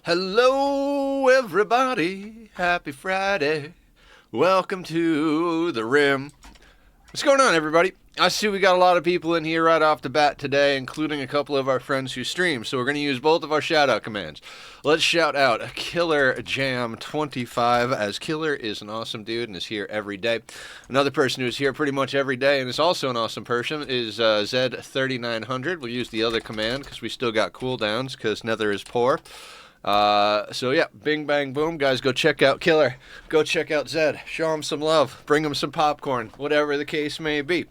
Hello, everybody. Happy Friday. Welcome to the Rim. What's going on, everybody? I see we got a lot of people in here right off the bat today, including a couple of our friends who stream, so we're going to use both of our shout-out commands. Let's shout out Killer Jam 25, as Killer is an awesome dude and is here every day. Another person who is here pretty much every day and is also an awesome person is Zed3900. We'll use the other command because we still got cooldowns because Nether is poor. So yeah, bing bang boom, guys, go check out Killer, go check out Zed, show him some love, bring him some popcorn, whatever the case may be.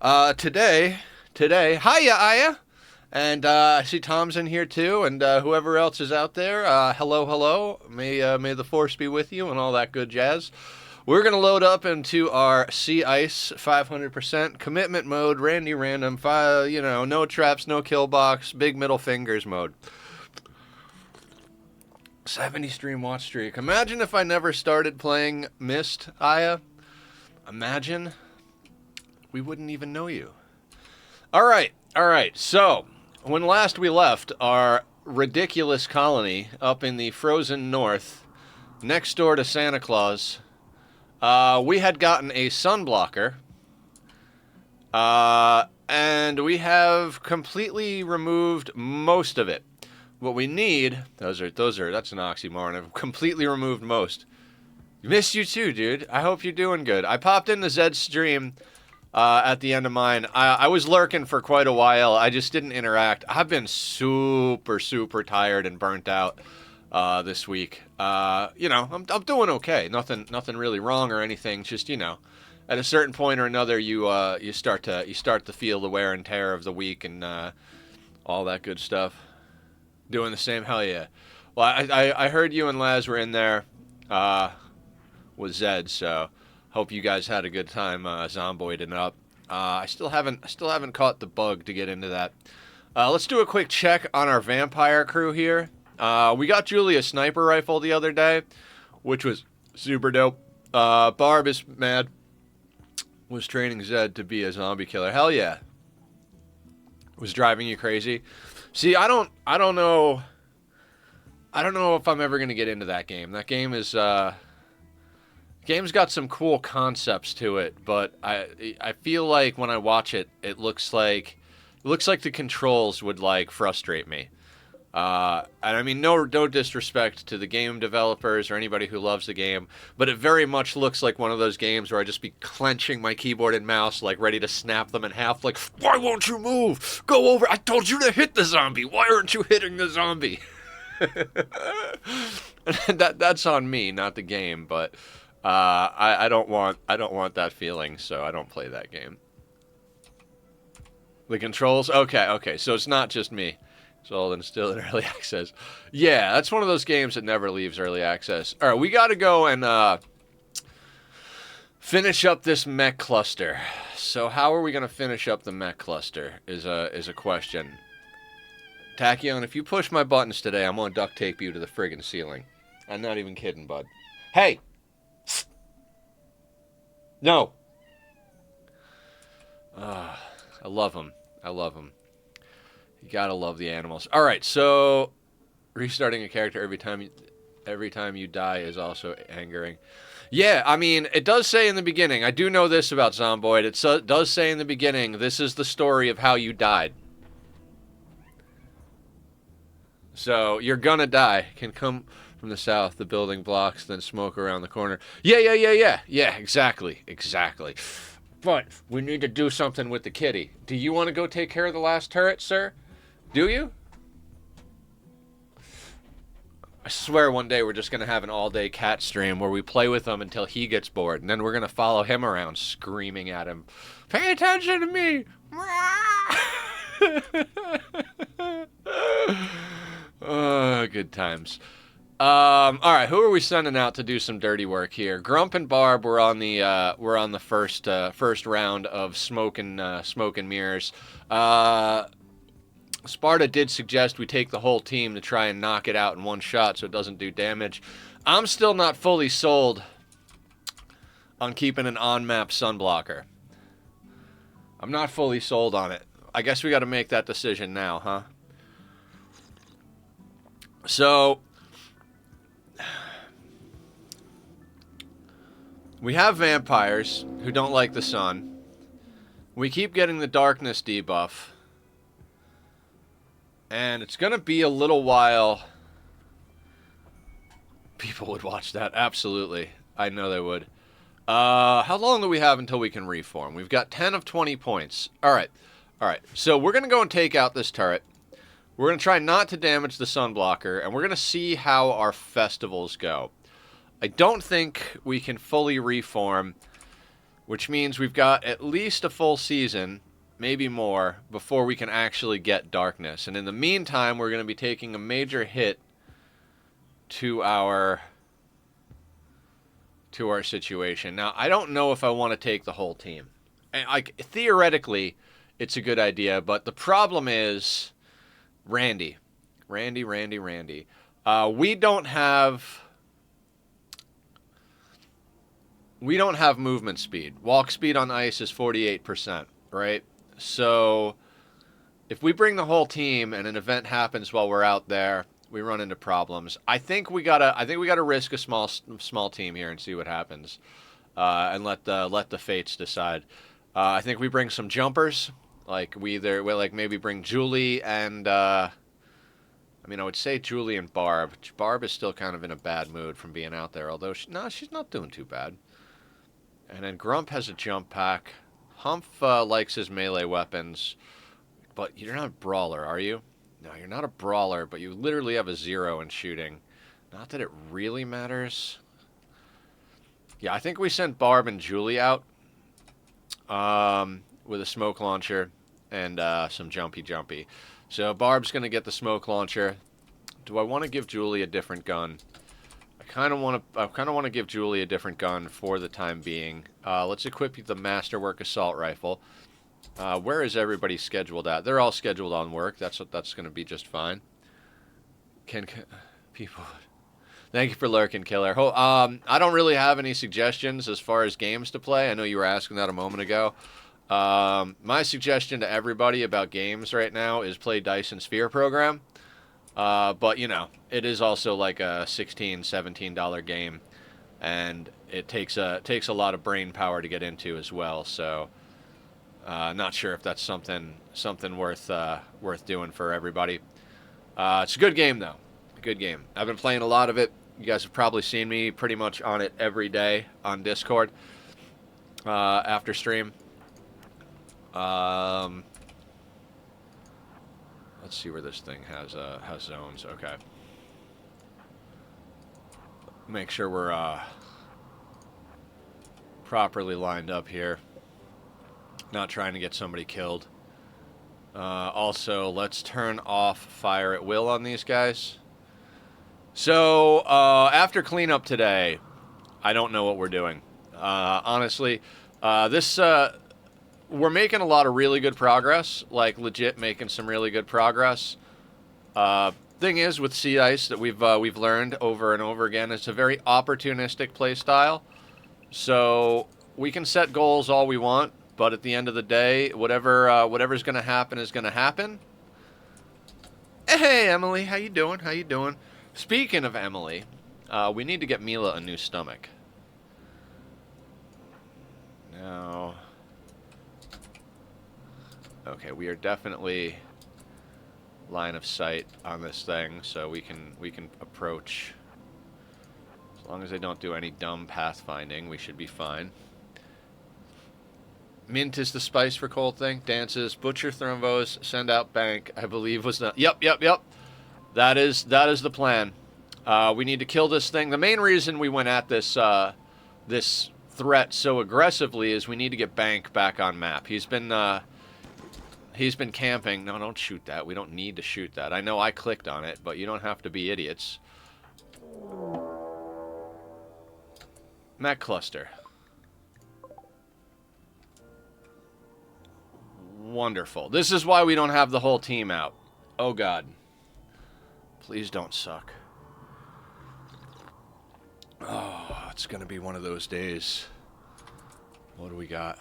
Today, hiya, Aya, and I see Tom's in here too, and whoever else is out there, hello, may the force be with you, and all that good jazz. We're gonna load up into our Sea Ice 500% commitment mode, Randy Random, no traps, no killbox, big middle fingers mode. 70 stream watch streak. Imagine if I never started playing Myst, Aya. Imagine we wouldn't even know you. All right. So, when last we left our ridiculous colony up in the frozen north, next door to Santa Claus, we had gotten a sunblocker, and we have completely removed most of it. What we need, that's an oxymoron. I've completely removed most. Missed you too, dude. I hope you're doing good. I popped into Zed's stream at the end of mine. I was lurking for quite a while. I just didn't interact. I've been super tired and burnt out this week. I'm doing okay. Nothing really wrong or anything. Just at a certain point or another, you start to feel the wear and tear of the week and all that good stuff. Doing the same, hell yeah. Well, I heard you and Laz were in there with Zed, so hope you guys had a good time zomboiding up. I still haven't caught the bug to get into that. Let's do a quick check on our vampire crew here. We got Julie a sniper rifle the other day, which was super dope. Barb is mad. Was training Zed to be a zombie killer. Hell yeah. Was driving you crazy. See, I don't know if I'm ever gonna get into that game. That game is game's got some cool concepts to it, but I feel like when I watch it, it looks like the controls would frustrate me. And I mean, no disrespect to the game developers or anybody who loves the game, but it very much looks like one of those games where I just be clenching my keyboard and mouse, ready to snap them in half, why won't you move? Go over! I told you to hit the zombie! Why aren't you hitting the zombie? That's on me, not the game, but I don't want that feeling, so I don't play that game. The controls? Okay, so it's not just me. Sold and still in early access. Yeah, that's one of those games that never leaves early access. All right, we got to go and finish up this mech cluster. So how are we going to finish up the mech cluster is a question. Tachyon, if you push my buttons today, I'm going to duct tape you to the friggin' ceiling. I'm not even kidding, bud. Hey! No! I love him. You gotta love the animals. All right, so restarting a character every time you die is also angering. Yeah, I mean, it does say in the beginning. I do know this about Zomboid. It does say in the beginning, this is the story of how you died. So you're gonna die. Can come from the south, the building blocks, then smoke around the corner. Yeah. Exactly. But we need to do something with the kitty. Do you want to go take care of the last turret, sir? Do you? I swear one day we're just going to have an all-day cat stream where we play with him until he gets bored, and then we're going to follow him around screaming at him, "Pay attention to me!" Oh, good times. All right, who are we sending out to do some dirty work here? Grump and Barb were on the first round of smoke and mirrors. Sparta did suggest we take the whole team to try and knock it out in one shot so it doesn't do damage. I'm still not fully sold on keeping an on-map sunblocker. I'm not fully sold on it. I guess we got to make that decision now, huh? So, We have vampires who don't like the sun. We keep getting the darkness debuff. And it's going to be a little while. People would watch that. Absolutely. I know they would. How long do we have until we can reform? We've got 10 of 20 points. All right. So we're going to go and take out this turret. We're going to try not to damage the sunblocker. And we're going to see how our festivals go. I don't think we can fully reform, which means we've got at least a full season, maybe more, before we can actually get darkness. And in the meantime, we're going to be taking a major hit to our situation. Now, I don't know if I want to take the whole team. And theoretically, it's a good idea, but the problem is Randy. We don't have movement speed. Walk speed on ice is 48%, right? So if we bring the whole team and an event happens while we're out there, we run into problems. I think we gotta risk a small team here and see what happens, and let the fates decide. I think we bring some jumpers, like maybe bring Julie and I would say Julie and Barb. Barb is still kind of in a bad mood from being out there, although she's not doing too bad. And then Grump has a jump pack. Humph likes his melee weapons. But you're not a brawler, are you? No, you're not a brawler, but you literally have a 0 in shooting. Not that it really matters. Yeah, I think we sent Barb and Julie out with a smoke launcher and some jumpy. So Barb's going to get the smoke launcher. Do I want to give Julie a different gun? I kind of want to give Julie a different gun for the time being. Let's equip the Masterwork Assault Rifle. Where is everybody scheduled at? They're all scheduled on work. That's going to be just fine. People? Thank you for lurking, Killer. I don't really have any suggestions as far as games to play. I know you were asking that a moment ago. My suggestion to everybody about games right now is play Dyson Sphere Program. But, it is also like a $16, $17 game, and it takes a lot of brain power to get into as well, so not sure if that's something worth doing for everybody. It's a good game, though. A good game. I've been playing a lot of it. You guys have probably seen me pretty much on it every day on Discord after stream. Let's see where this thing has zones. Okay. Make sure we're properly lined up here. Not trying to get somebody killed. Also, let's turn off fire at will on these guys. So, after cleanup today, I don't know what we're doing. Honestly, we're making a lot of really good progress, like legit making some really good progress. Thing is, with Sea Ice that we've learned over and over again, it's a very opportunistic play style. So we can set goals all we want, but at the end of the day, whatever's going to happen is going to happen. Hey, Emily, how you doing? Speaking of Emily, we need to get Mila a new stomach. Now, okay, we are definitely line of sight on this thing, so we can approach. As long as they don't do any dumb pathfinding, we should be fine. Mint is the spice for cold thing. Dances, butcher Thrombos, send out bank, I believe was not. Yep. That is the plan. We need to kill this thing. The main reason we went at this this threat so aggressively is we need to get bank back on map. He's been camping. No, don't shoot that. We don't need to shoot that. I know I clicked on it, but you don't have to be idiots. Mech cluster. Wonderful. This is why we don't have the whole team out. Oh, God. Please don't suck. Oh, it's going to be one of those days. What do we got?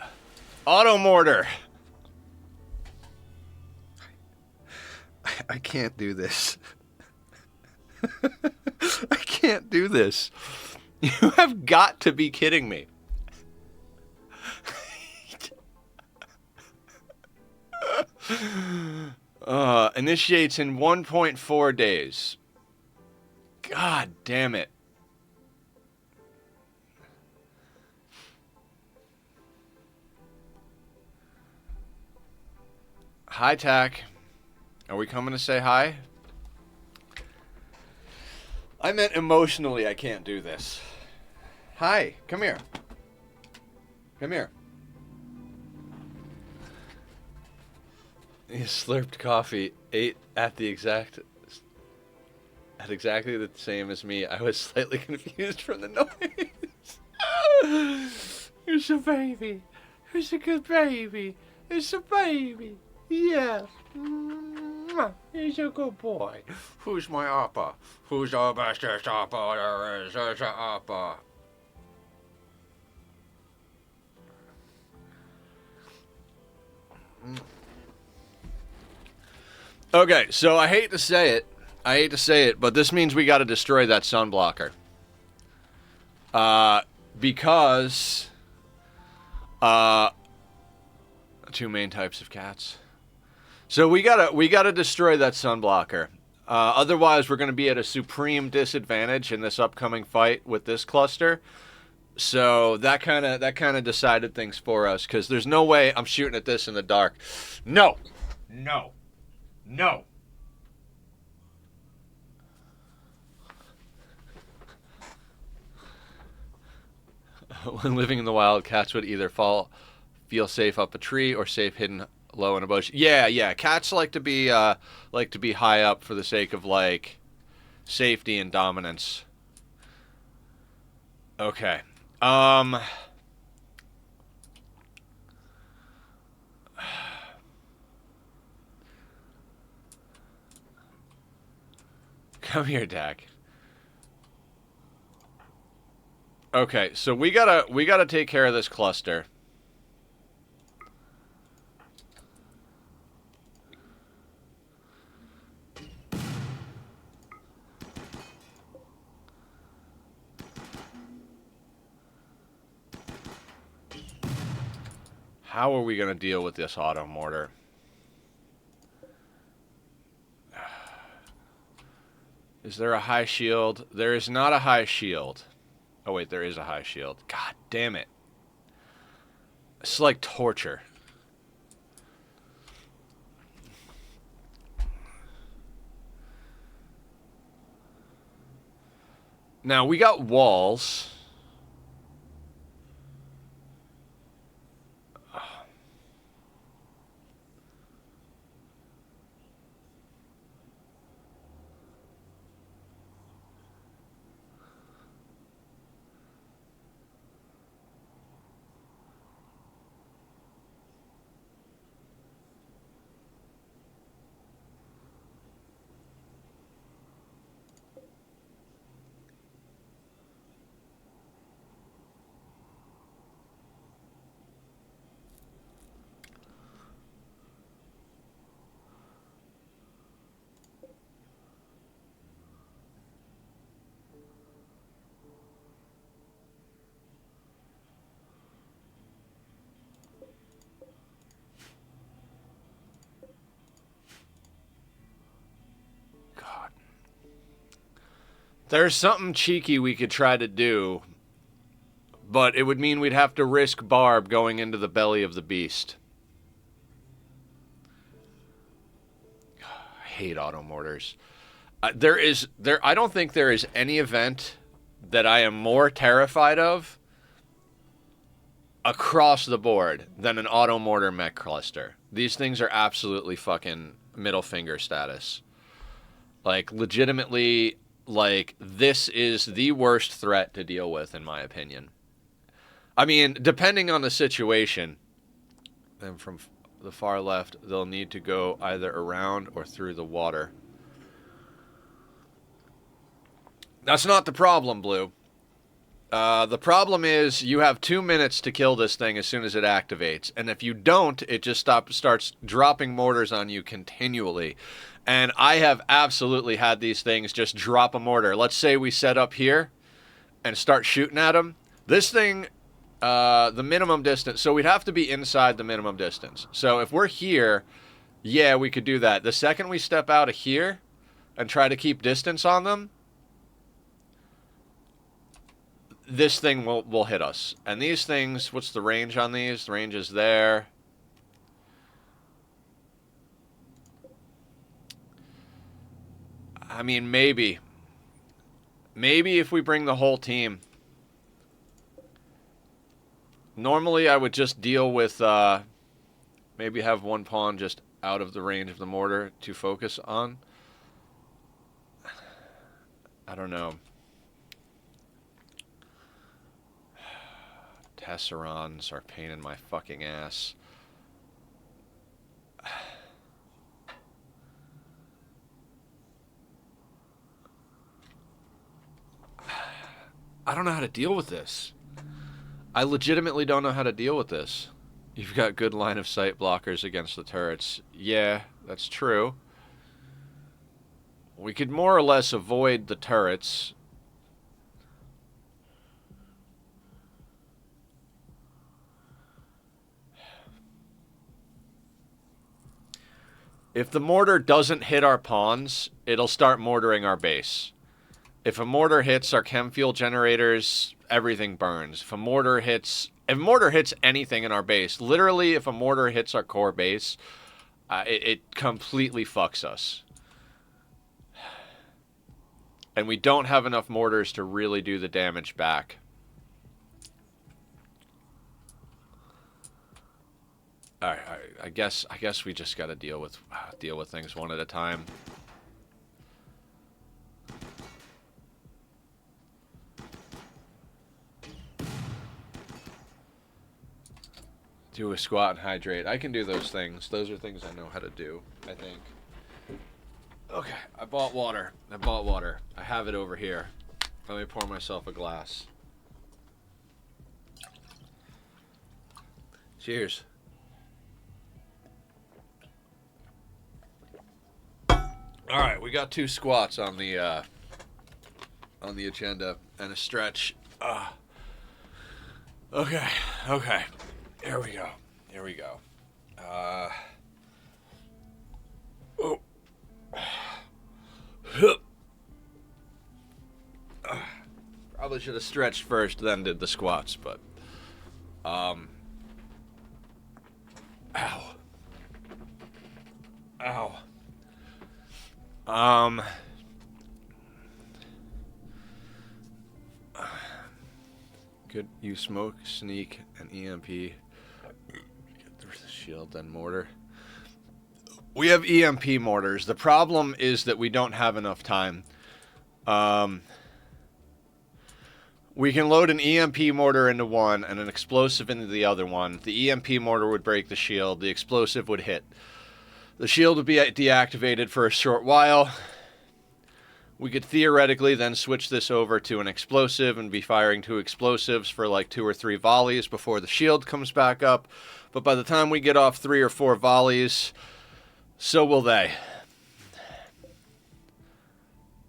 Auto mortar. I can't do this. I can't do this. You have got to be kidding me. Initiates in 1.4 days. God damn it. Hi, Tack. Are we coming to say hi? I meant emotionally I can't do this. Hi, come here. Come here. He slurped coffee, ate at exactly the same as me. I was slightly confused from the noise. It's a baby. It's a good baby. It's a baby. Yeah. He's a good boy. Who's my appa? Who's the bestest appa there is? There's a appa. Okay, so I hate to say it, but this means we got to destroy that sunblocker. Because two main types of cats. So we gotta destroy that sunblocker. Otherwise, we're gonna be at a supreme disadvantage in this upcoming fight with this cluster. So that kind of decided things for us, because there's no way I'm shooting at this in the dark. No. When living in the wild, cats would either feel safe up a tree or safe hidden low in a bush. Yeah. Cats like to be high up for the sake of like safety and dominance. Okay. Come here, Dak. Okay, so we gotta take care of this cluster. How are we gonna deal with this auto mortar? Is there a high shield? There is not a high shield. Oh wait, there is a high shield. God damn it. It's like torture. Now, we got walls. There's something cheeky we could try to do, but it would mean we'd have to risk Barb going into the belly of the beast. I hate auto mortars. I don't think there is any event that I am more terrified of across the board than an auto mortar mech cluster. These things are absolutely fucking middle finger status. Like, legitimately, like, this is the worst threat to deal with, in my opinion. I mean, depending on the situation, then from the far left, they'll need to go either around or through the water. That's not the problem, Blue. The problem is you have 2 minutes to kill this thing as soon as it activates. And if you don't, it just starts dropping mortars on you continually. And I have absolutely had these things just drop a mortar. Let's say we set up here and start shooting at them. This thing, the minimum distance, so we'd have to be inside the minimum distance. So if we're here, Yeah, we could do that. The second we step out of here and try to keep distance on them, this thing will hit us. And these things, what's the range on these? The range is there. I mean, maybe. Maybe if we bring the whole team. Normally, I would just deal with, maybe have one pawn just out of the range of the mortar to focus on. I don't know. Tesserons are a pain in my fucking ass. I don't know how to deal with this. I legitimately don't know how to deal with this. You've got good line of sight blockers against the turrets. Yeah, that's true. We could more or less avoid the turrets. If the mortar doesn't hit our pawns, it'll start mortaring our base. If a mortar hits our chem fuel generators, everything burns. If a mortar hits anything in our base, literally if a mortar hits our core base, it completely fucks us. And we don't have enough mortars to really do the damage back. Alright, I guess we just gotta deal with things one at a time. Do a squat and hydrate. I can do those things. Those are things I know how to do, I think. Okay, I bought water. I have it over here. Let me pour myself a glass. Cheers. All right, we got 2 squats on the agenda and a stretch. Okay. Here we go. Oh. Probably should have stretched first, then did the squats, but ow. Good. You smoke, sneak, and EMP. Get the shield, then mortar. We have EMP mortars. The problem is that we don't have enough time. We can load an EMP mortar into one and an explosive into the other one. The EMP mortar would break the shield. The explosive would hit. The shield would be deactivated for a short while. We could theoretically then switch this over to an explosive and be firing 2 explosives for like 2 or 3 volleys before the shield comes back up. But by the time we get off 3 or 4 volleys, so will they.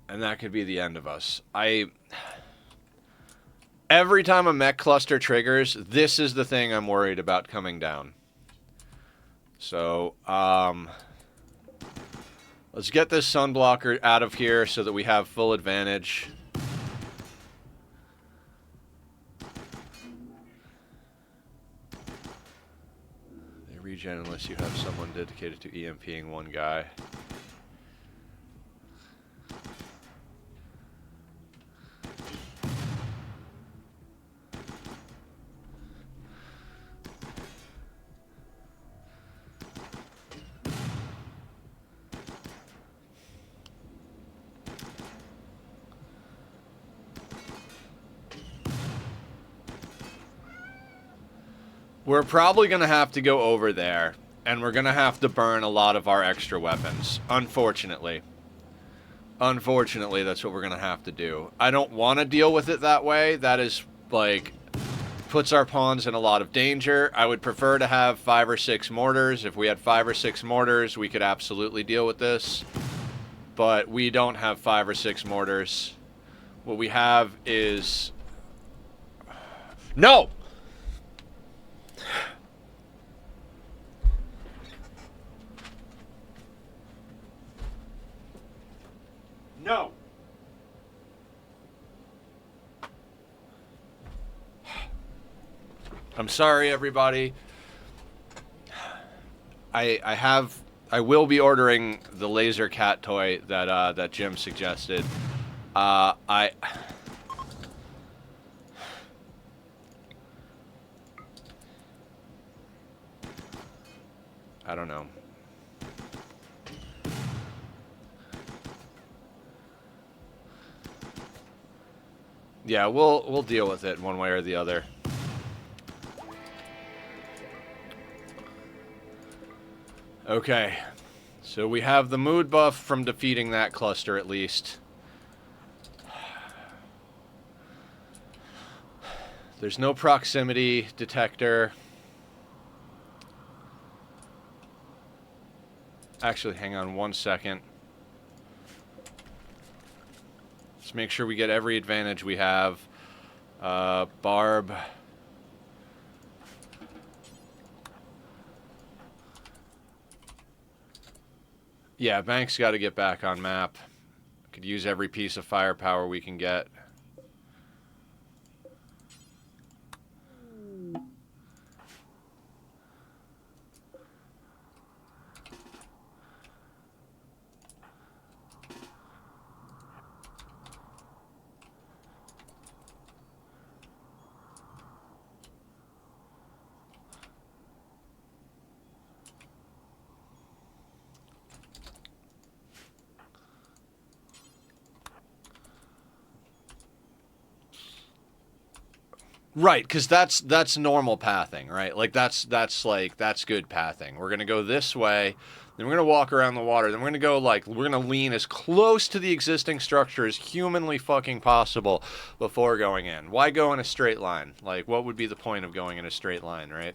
And that could be the end of us. Every time a mech cluster triggers, this is the thing I'm worried about coming down. So, let's get this sunblocker out of here so that we have full advantage. They regen unless you have someone dedicated to EMPing one guy. We're probably going to have to go over there, and we're going to have to burn a lot of our extra weapons, unfortunately. Unfortunately, that's what we're going to have to do. I don't want to deal with it that way. That is, like, puts our pawns in a lot of danger. I would prefer to have 5 or 6 mortars. If we had 5 or 6 mortars, we could absolutely deal with this. But we don't have 5 or 6 mortars. What we have is... No! I'm sorry, everybody. I will be ordering the laser cat toy that Jim suggested. I don't know. Yeah, we'll deal with it one way or the other. Okay. So we have the mood buff from defeating that cluster at least. There's no proximity detector. Actually, hang on one second. Let's make sure we get every advantage we have. Barb. Yeah, Bank's got to get back on map. Could use every piece of firepower we can get. Right, because that's normal pathing, right? Like that's good pathing. We're gonna go this way, then we're gonna walk around the water, then we're gonna go we're gonna lean as close to the existing structure as humanly fucking possible before going in. Why go in a straight line? Like, what would be the point of going in a straight line, right?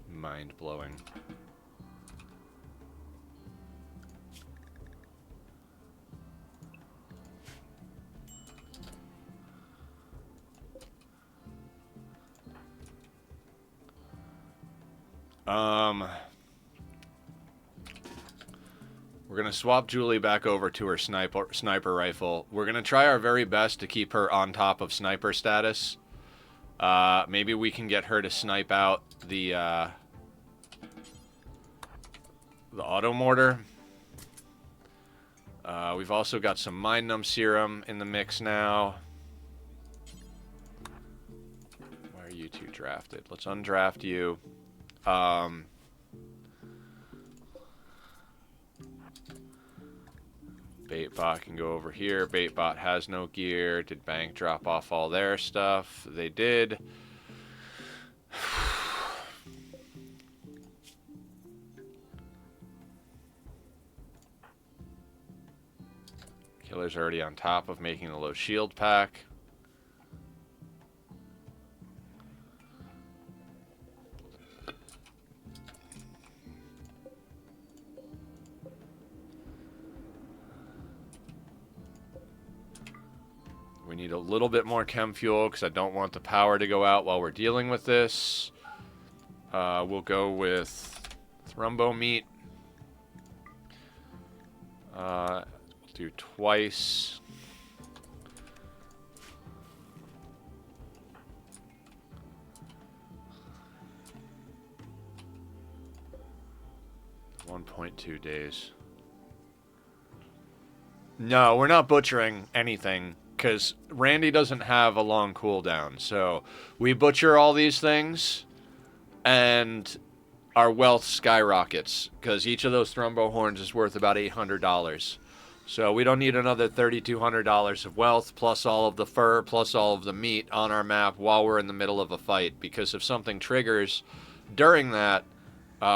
Mind blowing. We're gonna swap Julie back over to her sniper rifle. We're gonna try our very best to keep her on top of sniper status. Maybe we can get her to snipe out the auto mortar. We've also got some mind numb serum in the mix now. Why are you two drafted? Let's undraft you. Baitbot can go over here. Baitbot has no gear. Did Bank drop off all their stuff? They did. Killer's already on top of making the low shield pack. We need a little bit more chem fuel because I don't want the power to go out while we're dealing with this. We'll go with thrumbo meat. We'll do twice. .2 days. No, we're not butchering anything because Randy doesn't have a long cooldown. So we butcher all these things and our wealth skyrockets because each of those thrumbo horns is worth about $800. So we don't need another $3,200 of wealth plus all of the fur plus all of the meat on our map while we're in the middle of a fight, because if something triggers during that,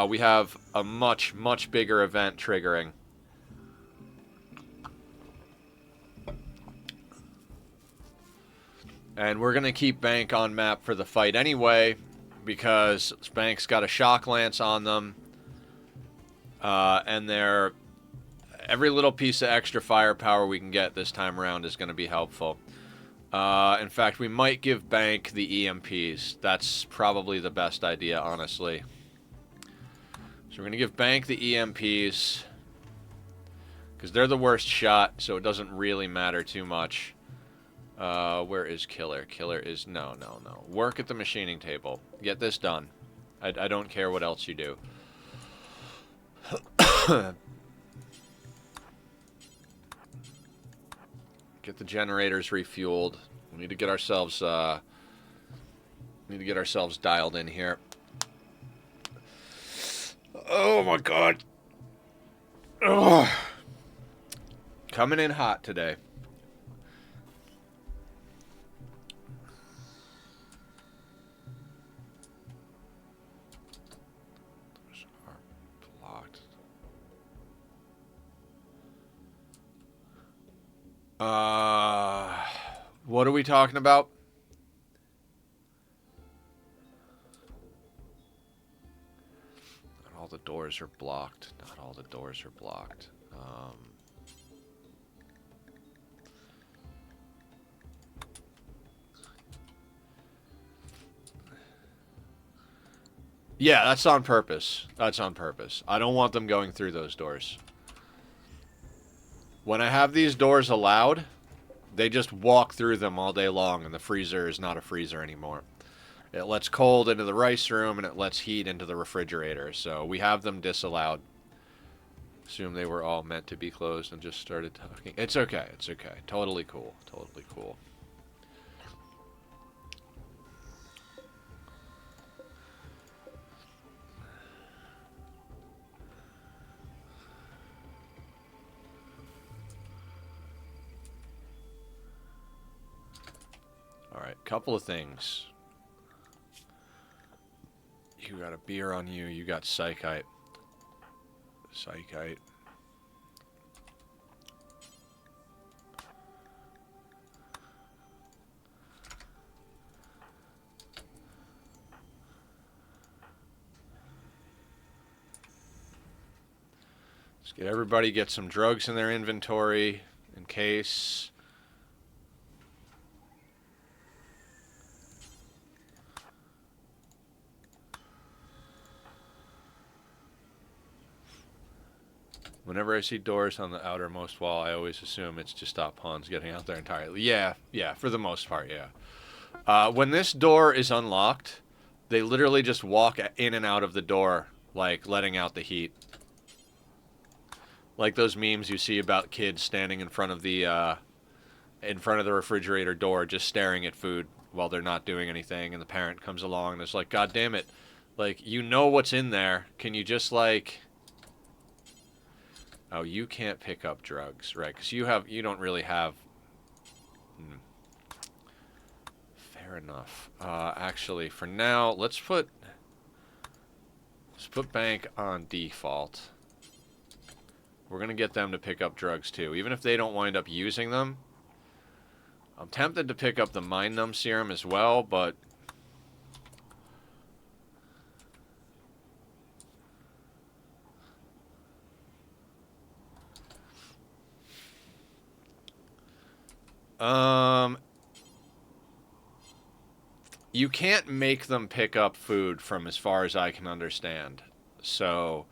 we have a much, much bigger event triggering. And we're going to keep Bank on map for the fight anyway, because Bank's got a shock lance on them. And every little piece of extra firepower we can get this time around is going to be helpful. In fact, we might give Bank the EMPs. That's probably the best idea, honestly. So we're going to give Bank the EMPs, because they're the worst shot, so it doesn't really matter too much. Where is Killer? Killer is... No. Work at the machining table. Get this done. I don't care what else you do. Get the generators refueled. We need to get ourselves... dialed in here. Oh my god. Ugh. Coming in hot today. What are we talking about? Not all the doors are blocked. Not all the doors are blocked. Yeah, that's on purpose. That's on purpose. I don't want them going through those doors. When I have these doors allowed, they just walk through them all day long, and the freezer is not a freezer anymore. It lets cold into the rice room, and it lets heat into the refrigerator, so we have them disallowed. Assume they were all meant to be closed and just started talking. It's okay, it's okay. Totally cool, totally cool. Alright, couple of things. You got a beer on you, you got psychite. Psychite. Let's get everybody get some drugs in their inventory in case. Whenever I see doors on the outermost wall, I always assume it's to stop pawns getting out there entirely. Yeah, for the most part, yeah. When this door is unlocked, they literally just walk in and out of the door, like letting out the heat. Like those memes you see about kids standing in front of the refrigerator door, just staring at food while they're not doing anything, and the parent comes along and it's like, God damn it, like, you know what's in there. Can you just, like... Oh, you can't pick up drugs, right? Because you don't really have... Fair enough. Actually, for now, let's put Bank on default. We're going to get them to pick up drugs, too. Even if they don't wind up using them. I'm tempted to pick up the Mind Numb Serum as well, but... You can't make them pick up food from as far as I can understand. So...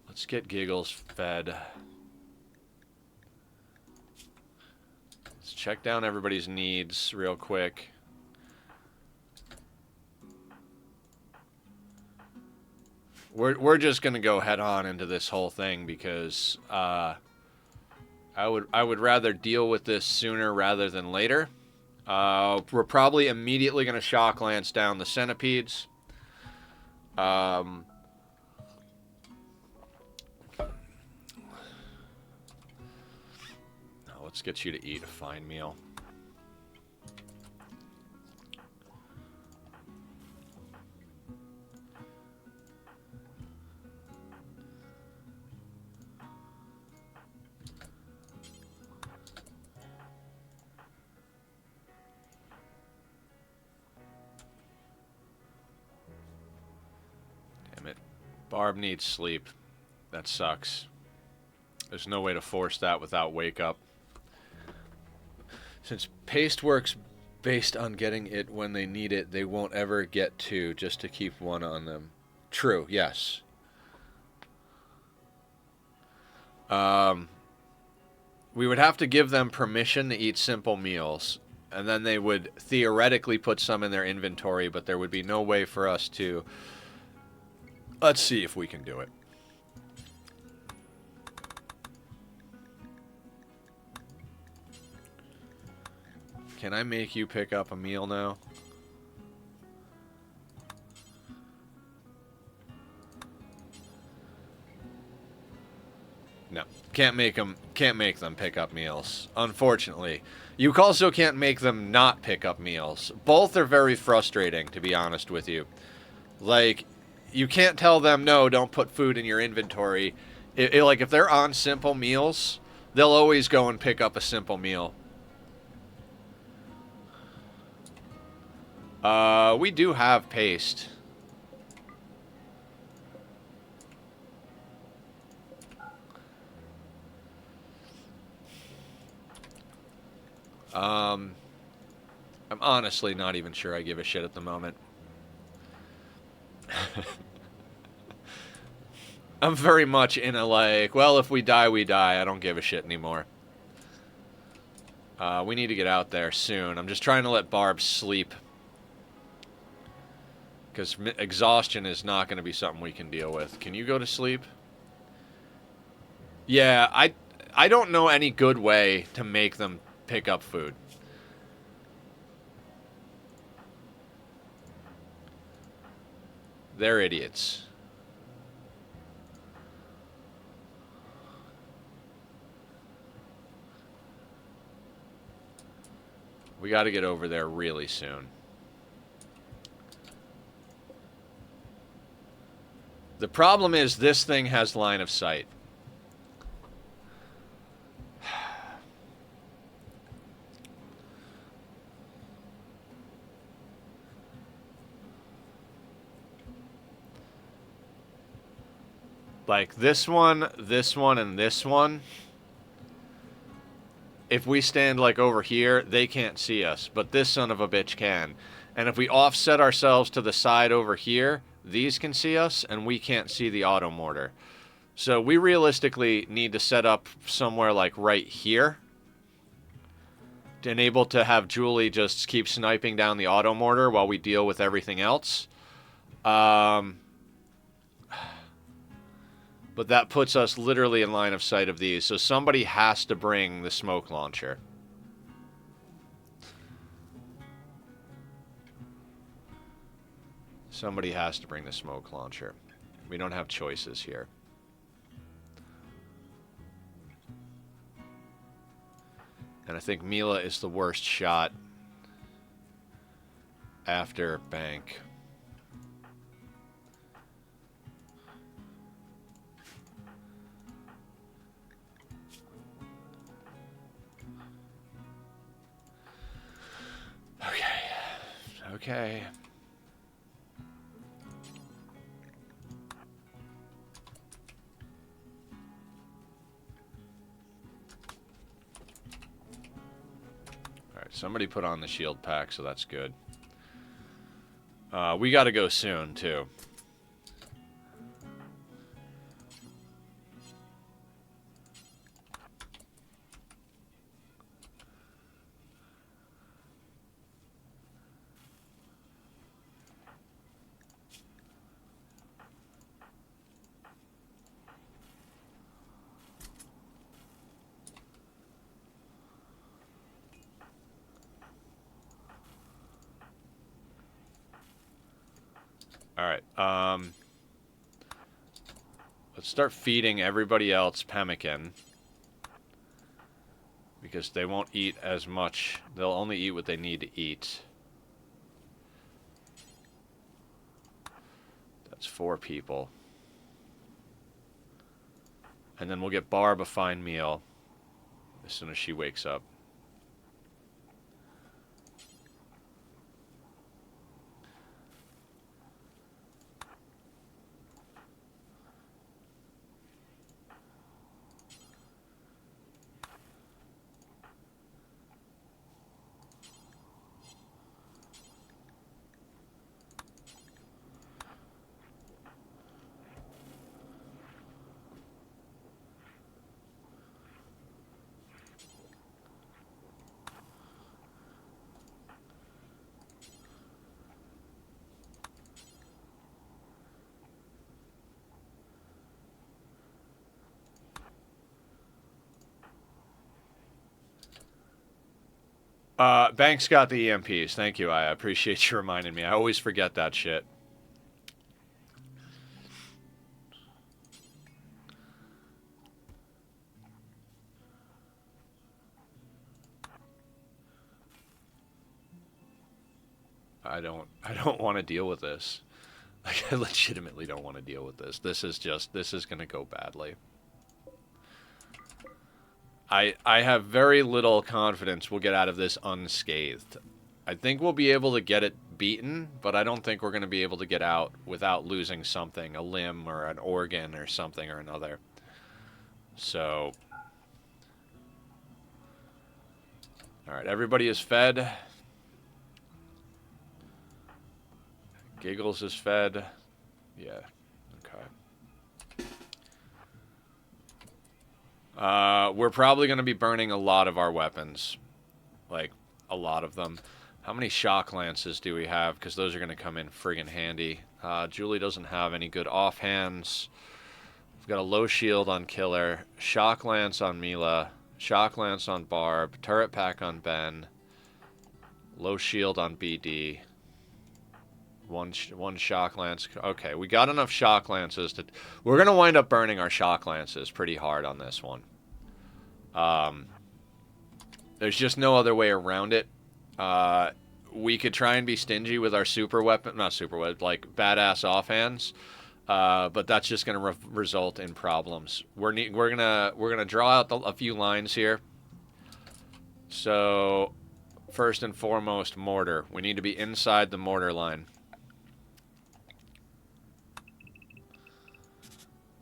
Let's get Giggles fed. Let's check down everybody's needs real quick. We're just gonna go head on into this whole thing because I would rather deal with this sooner rather than later. We're probably immediately gonna shock lance down the centipedes. Let's get you to eat a fine meal. Barb needs sleep. That sucks. There's no way to force that without wake up. Since paste works based on getting it when they need it, they won't ever get two just to keep one on them. True, yes. We would have to give them permission to eat simple meals, and then they would theoretically put some in their inventory, but there would be no way for us to... Let's see if we can do it. Can I make you pick up a meal now? No. Can't make them pick up meals, unfortunately. You also can't make them not pick up meals. Both are very frustrating, to be honest with you. Like, you can't tell them, no, don't put food in your inventory. Like, if they're on simple meals, they'll always go and pick up a simple meal. We do have paste. I'm honestly not even sure I give a shit at the moment. I'm very much in a like, well, if we die, we die. I don't give a shit anymore. We need to get out there soon. I'm just trying to let Barb sleep. Because exhaustion is not going to be something we can deal with. Can you go to sleep? Yeah, I don't know any good way to make them pick up food. They're idiots. We got to get over there really soon. The problem is this thing has line of sight. Like this one, and this one. If we stand like over here, they can't see us, but this son of a bitch can. And if we offset ourselves to the side over here, these can see us, and we can't see the auto mortar. So we realistically need to set up somewhere like right here to enable to have Julie just keep sniping down the auto mortar while we deal with everything else. But that puts us literally in line of sight of these. So somebody has to bring the smoke launcher. Somebody has to bring the smoke launcher. We don't have choices here. And I think Mila is the worst shot after Bank. Okay. Alright, somebody put on the shield pack, so that's good. We gotta go soon, too. Alright, let's start feeding everybody else pemmican. Because they won't eat as much. They'll only eat what they need to eat. That's 4 people. And then we'll get Barb a fine meal as soon as she wakes up. Banks got the EMPs. Thank you. I appreciate you reminding me. I always forget that shit. I don't want to deal with this. Like, I legitimately don't want to deal with this. This is going to go badly. I have very little confidence we'll get out of this unscathed. I think we'll be able to get it beaten, but I don't think we're going to be able to get out without losing something, a limb or an organ or something or another. So, all right, everybody is fed. Giggles is fed. Yeah. Okay. We're probably going to be burning a lot of our weapons. Like, a lot of them. How many shock lances do we have? Because those are going to come in friggin' handy. Julie doesn't have any good offhands. We've got a low shield on Killer. Shock lance on Mila. Shock lance on Barb. Turret pack on Ben. Low shield on BD. One shock lance. Okay, we got enough shock lances to... We're going to wind up burning our shock lances pretty hard on this one. There's just no other way around it. We could try and be stingy with our super weapon... Not super weapon, like badass offhands. But that's just going to result in problems. We're gonna draw out a few lines here. So, first and foremost, mortar. We need to be inside the mortar line.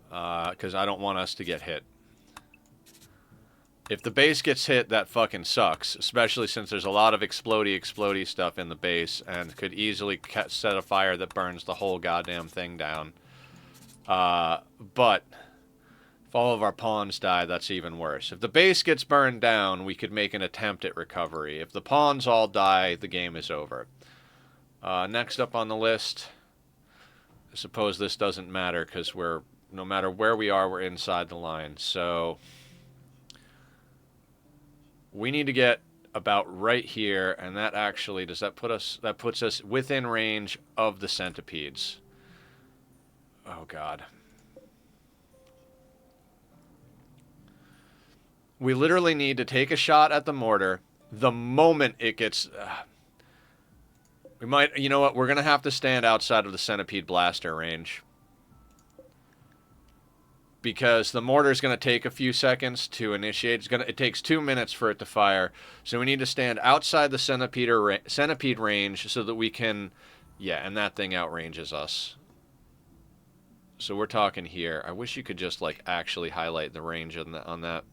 Because I don't want us to get hit. If the base gets hit, that fucking sucks. Especially since there's a lot of explodey stuff in the base and could easily set a fire that burns the whole goddamn thing down. But if all of our pawns die, that's even worse. If the base gets burned down, we could make an attempt at recovery. If the pawns all die, the game is over. Next up on the list, I suppose this doesn't matter because no matter where we are, we're inside the line. So we need to get about right here, and that actually that puts us within range of the centipedes. Oh god. We literally need to take a shot at the mortar the moment it gets... we might... You know what? We're going to have to stand outside of the centipede blaster range. Because the mortar is going to take a few seconds to initiate. It takes 2 minutes for it to fire. So we need to stand outside the centipede range so that we can... Yeah, and that thing outranges us. So we're talking here. I wish you could just, like, actually highlight the range on that.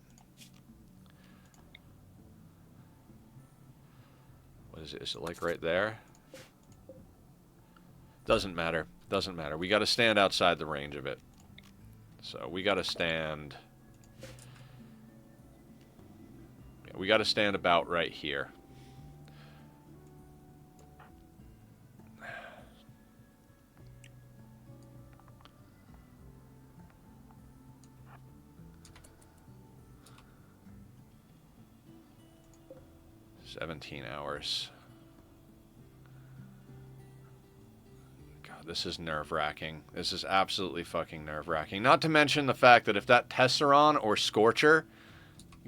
What is it? Is it, like, right there? Doesn't matter. Doesn't matter. We got to stand outside the range of it. So we got to stand... Yeah, we got to stand about right here. $17 hours. God, this is nerve-wracking. This is absolutely fucking nerve-wracking. Not to mention the fact that if that Tesseron or Scorcher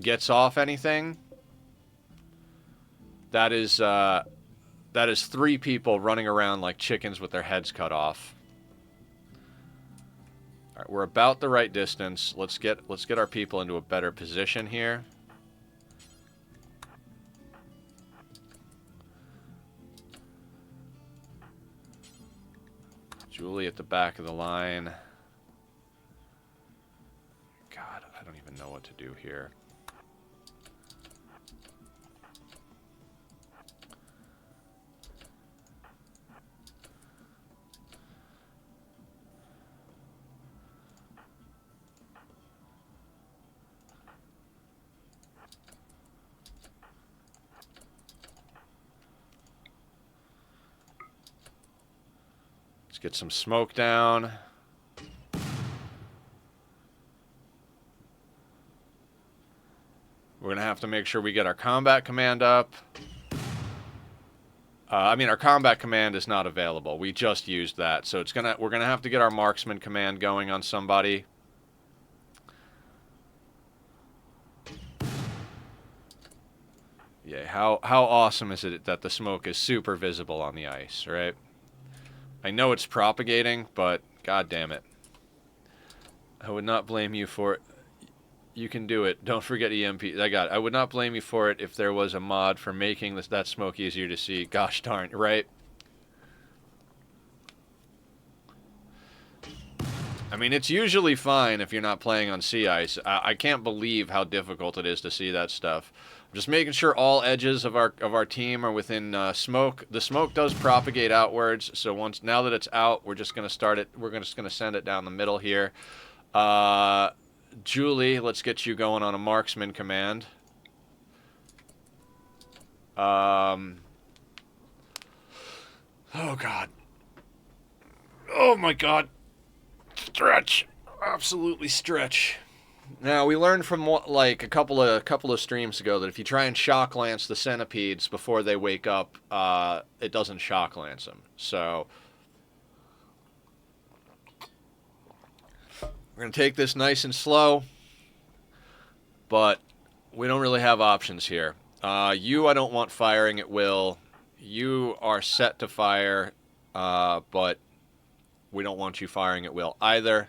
gets off anything, that is 3 people running around like chickens with their heads cut off. All right, we're about the right distance. Let's get our people into a better position here. Julie at the back of the line. God, I don't even know what to do here. Get some smoke down. We're going to have to make sure we get our combat command up. I mean, our combat command is not available. We just used that, so we're gonna have to get our marksman command going on somebody. Yeah, how awesome is it that the smoke is super visible on the ice, right? I know it's propagating, but god damn it. I would not blame you for it. You can do it. Don't forget EMP. I got it. I would not blame you for it if there was a mod for making that smoke easier to see. Gosh darn, right? I mean, it's usually fine if you're not playing on sea ice. I can't believe how difficult it is to see that stuff. I'm just making sure all edges of our team are within smoke. The smoke does propagate outwards, so now that it's out, we're just gonna start it. We're just gonna send it down the middle here. Julie, let's get you going on a marksman command. Oh god. Oh my god. Stretch. Absolutely stretch. Now, we learned from like a couple of streams ago that if you try and shock lance the centipedes before they wake up, it doesn't shock lance them. So we're going to take this nice and slow, but we don't really have options here. You, I don't want firing at will. You are set to fire, but we don't want you firing at will either.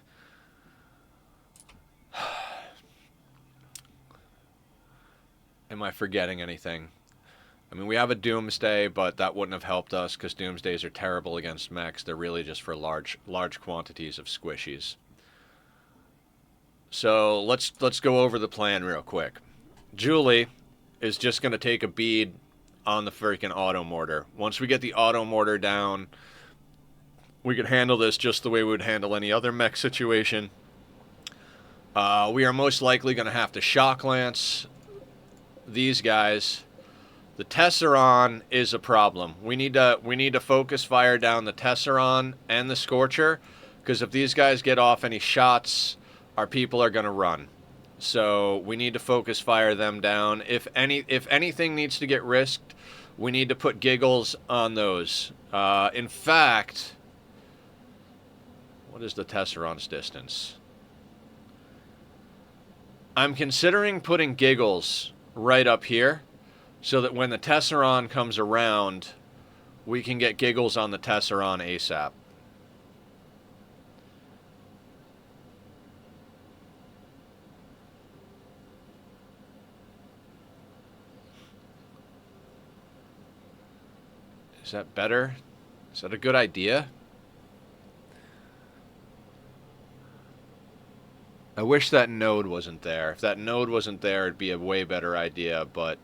Am I forgetting anything? I mean, we have a Doomsday, but that wouldn't have helped us because Doomsdays are terrible against mechs. They're really just for large quantities of squishies. So let's go over the plan real quick. Julie is just going to take a bead on the freaking auto mortar. Once we get the auto mortar down, we can handle this just the way we would handle any other mech situation. We are most likely going to have to shock lance these guys. The Tesseron is a problem. We need to focus fire down the Tesseron and the Scorcher, because if these guys get off any shots, our people are going to run. So we need to focus fire them down. If anything needs to get risked, we need to put giggles on those. In fact, what is the Tesseron's distance? I'm considering putting giggles right up here, so that when the Tesseron comes around, we can get giggles on the Tesseron ASAP. Is that better? Is that a good idea? I wish that node wasn't there. If that node wasn't there, it'd be a way better idea, but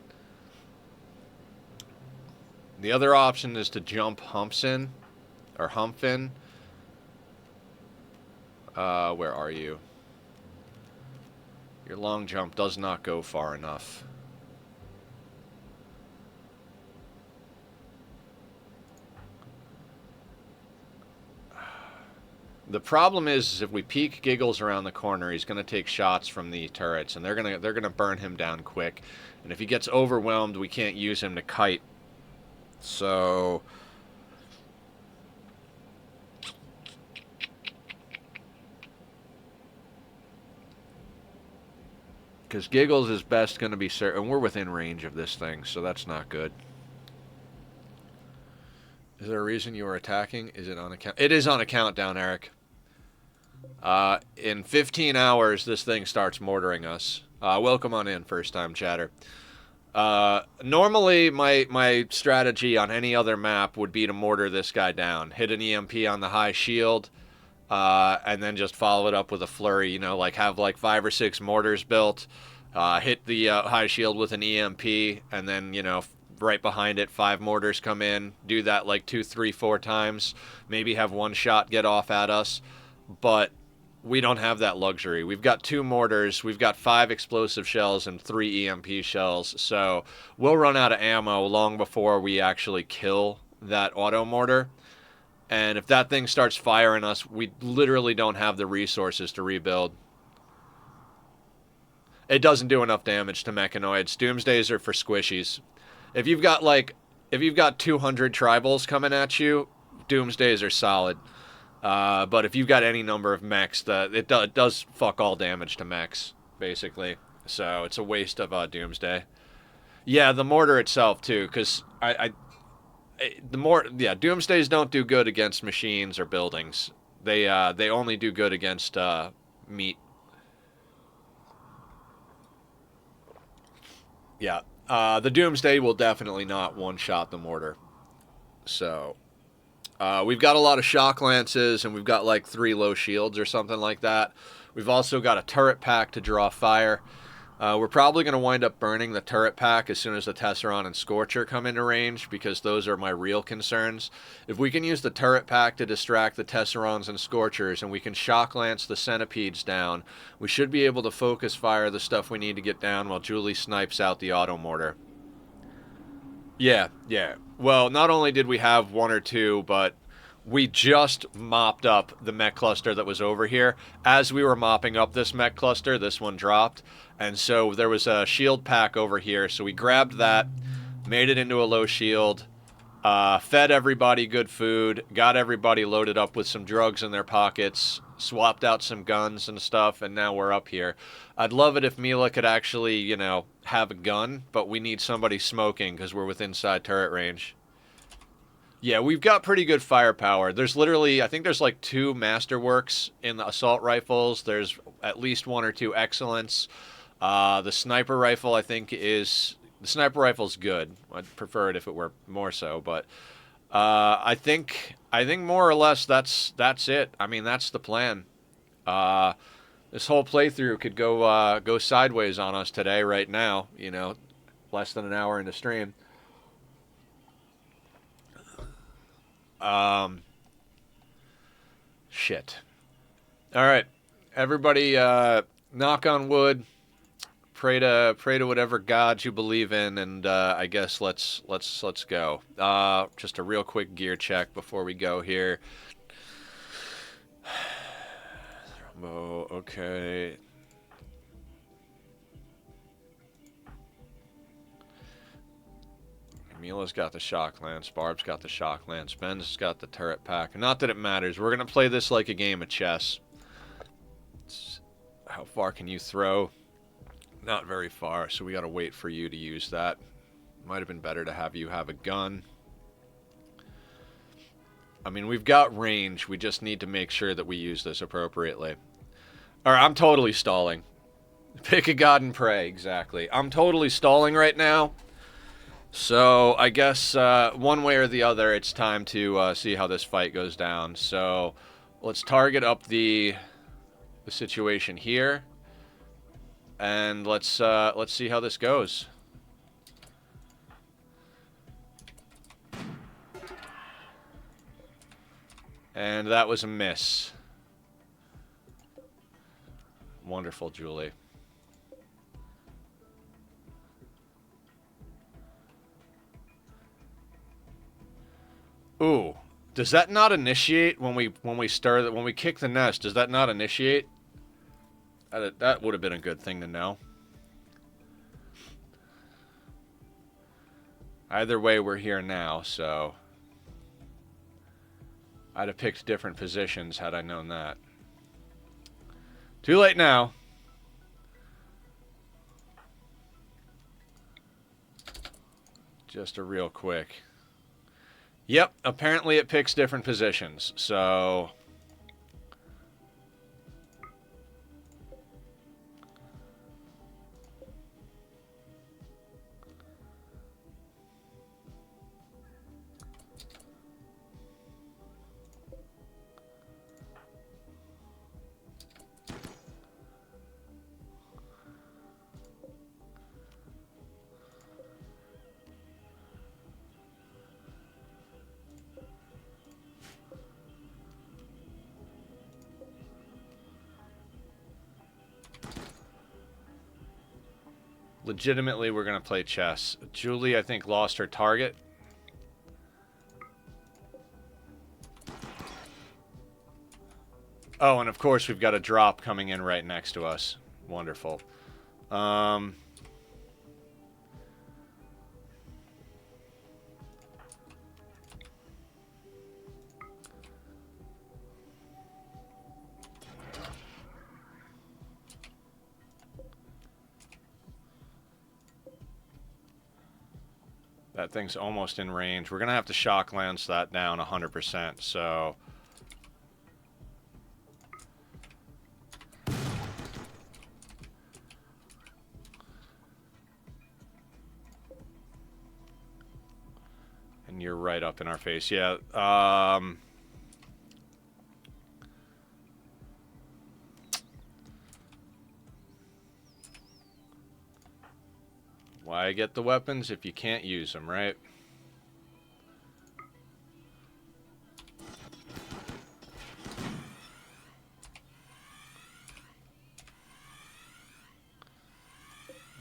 the other option is to jump Humpsin, or Humphin. Where are you? Your long jump does not go far enough. The problem is if we peek Giggles around the corner, he's going to take shots from the turrets, and they're going to burn him down quick. And if he gets overwhelmed, we can't use him to kite. So because Giggles is best going to be certain, and we're within range of this thing, so that's not good. Is there a reason you are attacking? Is it on a count? It is on a countdown, Eric. In 15 hours, this thing starts mortaring us. Welcome on in, first-time chatter. Normally, my strategy on any other map would be to mortar this guy down. Hit an EMP on the high shield, and then just follow it up with a flurry. You know, like have like 5 or 6 mortars built, hit the high shield with an EMP, and then, you know, right behind it, 5 mortars come in. Do that like 2, 3, 4 times. Maybe have 1 shot get off at us. But we don't have that luxury. We've got 2 mortars, we've got 5 explosive shells and 3 EMP shells, so we'll run out of ammo long before we actually kill that auto mortar. And if that thing starts firing us, we literally don't have the resources to rebuild. It doesn't do enough damage to mechanoids. Doomsdays are for squishies. If you've got like if you've got 200 tribals coming at you, Doomsdays are solid. But if you've got any number of mechs, it does fuck all damage to mechs, basically. So it's a waste of Doomsday. Yeah, the mortar itself too, because Doomsdays don't do good against machines or buildings. They only do good against meat. Yeah, the Doomsday will definitely not one-shot the mortar. So we've got a lot of shock lances, and we've got like 3 low shields or something like that. We've also got a turret pack to draw fire. We're probably going to wind up burning the turret pack as soon as the Tesseron and Scorcher come into range, because those are my real concerns. If we can use the turret pack to distract the Tesserons and Scorchers, and we can shock lance the centipedes down, we should be able to focus fire the stuff we need to get down while Julie snipes out the auto mortar. Yeah. Well, not only did we have 1 or 2, but we just mopped up the mech cluster that was over here. As we were mopping up this mech cluster, this one dropped. And so there was a shield pack over here. So we grabbed that, made it into a low shield, fed everybody good food, got everybody loaded up with some drugs in their pockets, swapped out some guns and stuff, and now we're up here. I'd love it if Mila could actually, you know, have a gun, but we need somebody smoking because we're within side turret range. Yeah, we've got pretty good firepower. There's literally, I think there's like 2 masterworks in the assault rifles. There's at least 1 or 2 excellence. The sniper rifle, I think, the sniper rifle's good. I'd prefer it if it were more so, but I think more or less that's it. I mean, that's the plan. This whole playthrough could go sideways on us today, right now. You know, less than an hour into stream. Shit. All right, everybody, knock on wood. Pray to whatever gods you believe in, and I guess let's go. Just a real quick gear check before we go here. Oh, okay. Mila's got the shock lance, Barb's got the shock lance, Ben's got the turret pack. Not that it matters. We're gonna play this like a game of chess. How far can you throw? Not very far, so we gotta wait for you to use that. Might have been better to have you have a gun. I mean, we've got range. We just need to make sure that we use this appropriately. Alright, I'm totally stalling. Pick a god and pray, exactly. I'm totally stalling right now. So, I guess one way or the other, it's time to see how this fight goes down. So, let's target up the situation here. And let's see how this goes. And that was a miss. Wonderful, Julie. Ooh, does that not initiate when we kick the nest? Does that not initiate? That would have been a good thing to know. Either way, we're here now, so I'd have picked different positions had I known that. Too late now. Just a real quick. Yep, apparently it picks different positions, so legitimately, we're going to play chess. Julie, I think, lost her target. Oh, and of course, we've got a drop coming in right next to us. Wonderful. That thing's almost in range. We're going to have to shock lance that down 100%, so... And you're right up in our face. Yeah, why get the weapons if you can't use them, right?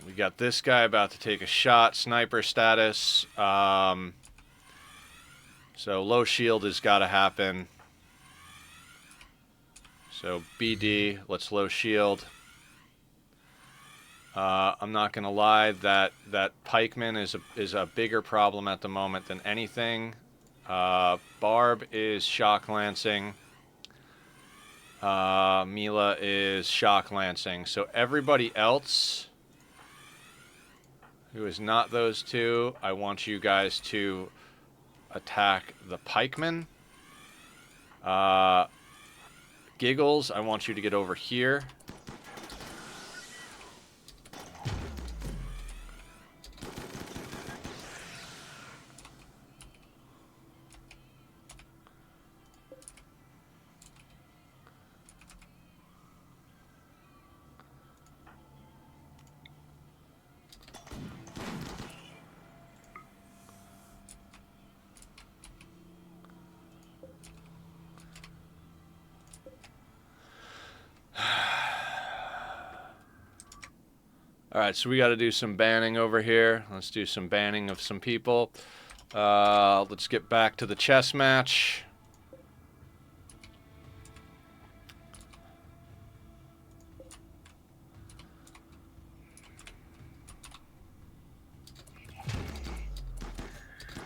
We got this guy about to take a shot, sniper status. So low shield has got to happen. So BD, let's low shield. I'm not gonna lie, that pikeman is a bigger problem at the moment than anything. Barb is shock lancing. Mila is shock lancing. So everybody else who is not those two, I want you guys to attack the pikeman. Giggles, I want you to get over here. Alright, so we got to do some banning over here. Let's do some banning of some people. Let's get back to the chess match.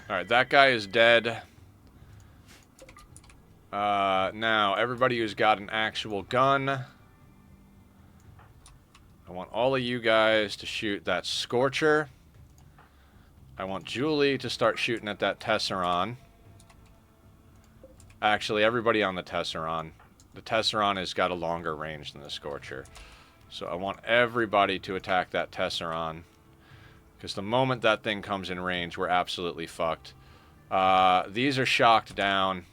Alright, that guy is dead. Now, everybody who's got an actual gun... I want all of you guys to shoot that Scorcher. I want Julie to start shooting at that Tesseron. Actually, everybody on the Tesseron. The Tesseron has got a longer range than the Scorcher. So I want everybody to attack that Tesseron. Because the moment that thing comes in range, we're absolutely fucked. These are shocked down.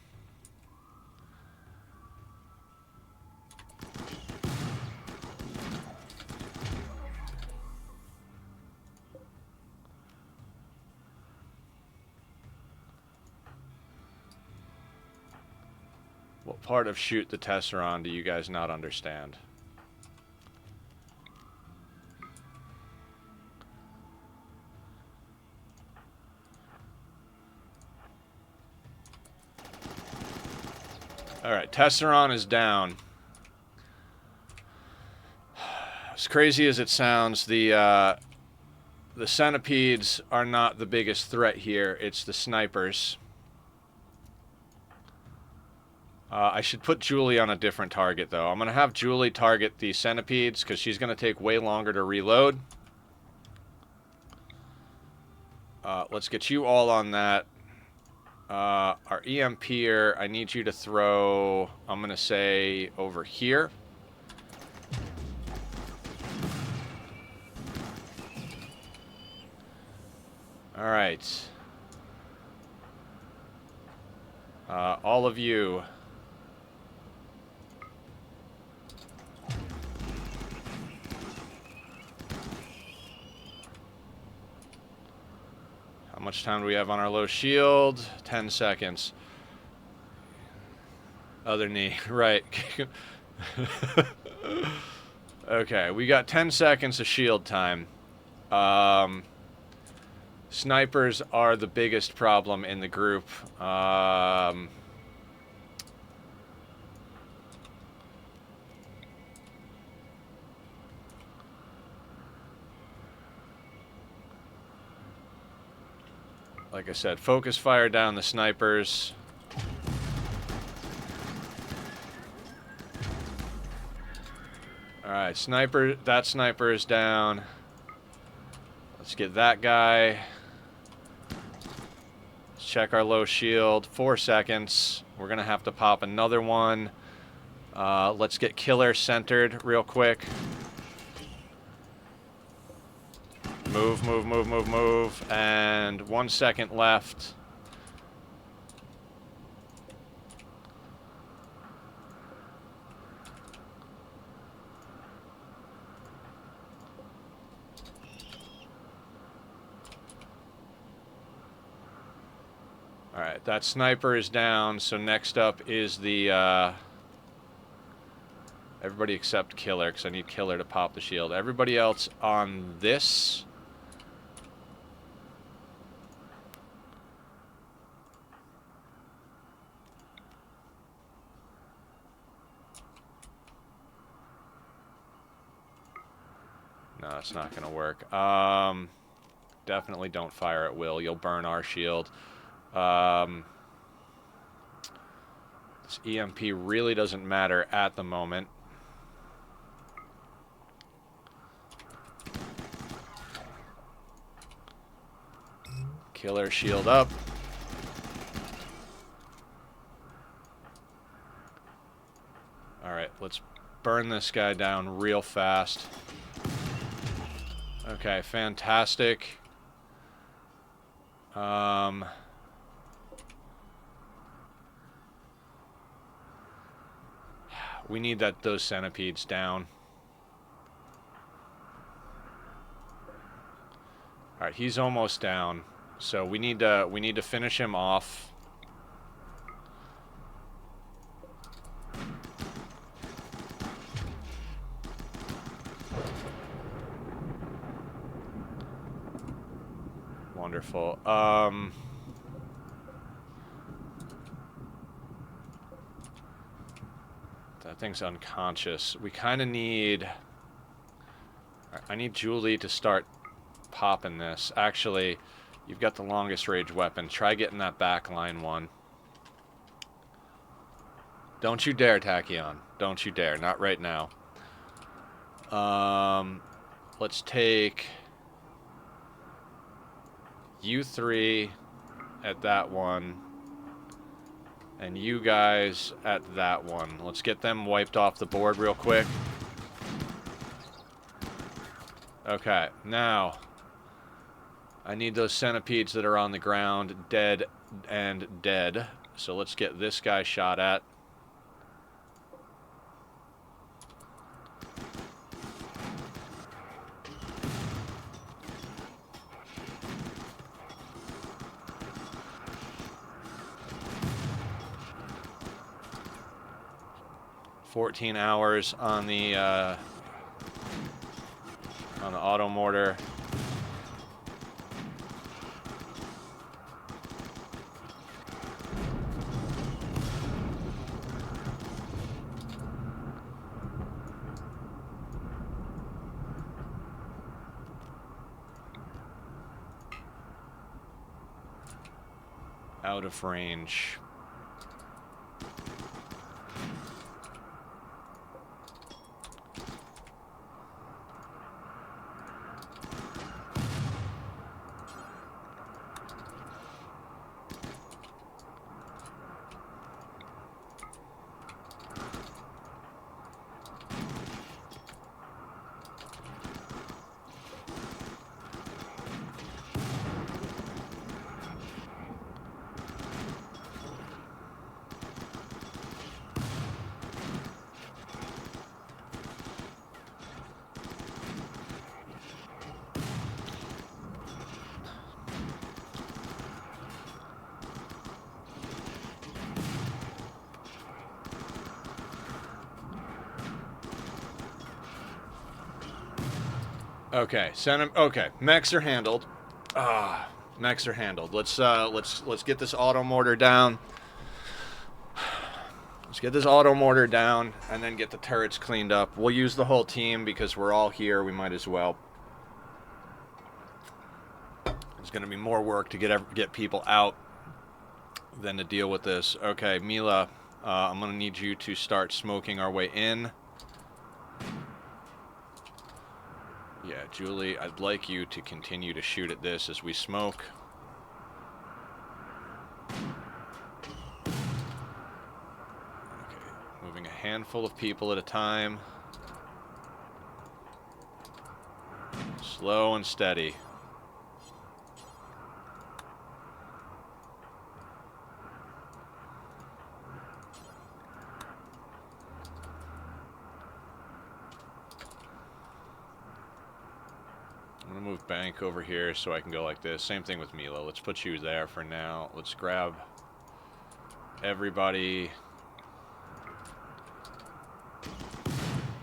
What part of shoot the Tesseron do you guys not understand? Alright, Tesseron is down. As crazy as it sounds, the centipedes are not the biggest threat here. It's the snipers. I should put Julie on a different target, though. I'm going to have Julie target the centipedes, because she's going to take way longer to reload. Let's get you all on that. Our EMPer, I need you to throw, I'm going to say, over here. Alright. All of you... How much time do we have on our low shield? 10 seconds. Other knee, right. Okay, we got 10 seconds of shield time. Snipers are the biggest problem in the group. Like I said, focus fire down the snipers. Alright, sniper, that sniper is down. Let's get that guy. check our low shield. 4 seconds. We're going to have to pop another one. Let's get killer centered real quick. Move, move, move, move, move. And 1 second left. Alright, that sniper is down, so next up is the, everybody except killer, because I need killer to pop the shield. Everybody else on this. No, it's not going to work. Definitely don't fire at will. You'll burn our shield. This EMP really doesn't matter at the moment. Killer shield up. Alright, let's burn this guy down real fast. Okay, fantastic. We need those centipedes down. All right, he's almost down, so we need to finish him off. Wonderful. That thing's unconscious. We kind of need... I need Julie to start popping this. Actually, you've got the longest range weapon. Try getting that backline one. Don't you dare, Tachyon. Don't you dare. Not right now. Let's take... you three at that one. And you guys at that one. Let's get them wiped off the board real quick. Okay, now I need those centipedes that are on the ground dead and dead. So let's get this guy shot at. $14 hours on the auto mortar. Out of range. Okay, send him. Okay, mechs are handled. Mechs are handled. Let's get this auto mortar down. Let's get this auto mortar down, and then get the turrets cleaned up. We'll use the whole team because we're all here. We might as well. There's going to be more work to get people out than to deal with this. Okay, Mila, I'm going to need you to start smoking our way in. Yeah, Julie, I'd like you to continue to shoot at this as we smoke. handful of people at a time. Slow and steady. I'm gonna move Bank over here so I can go like this. Same thing with Mila. Let's put you there for now. Let's grab everybody.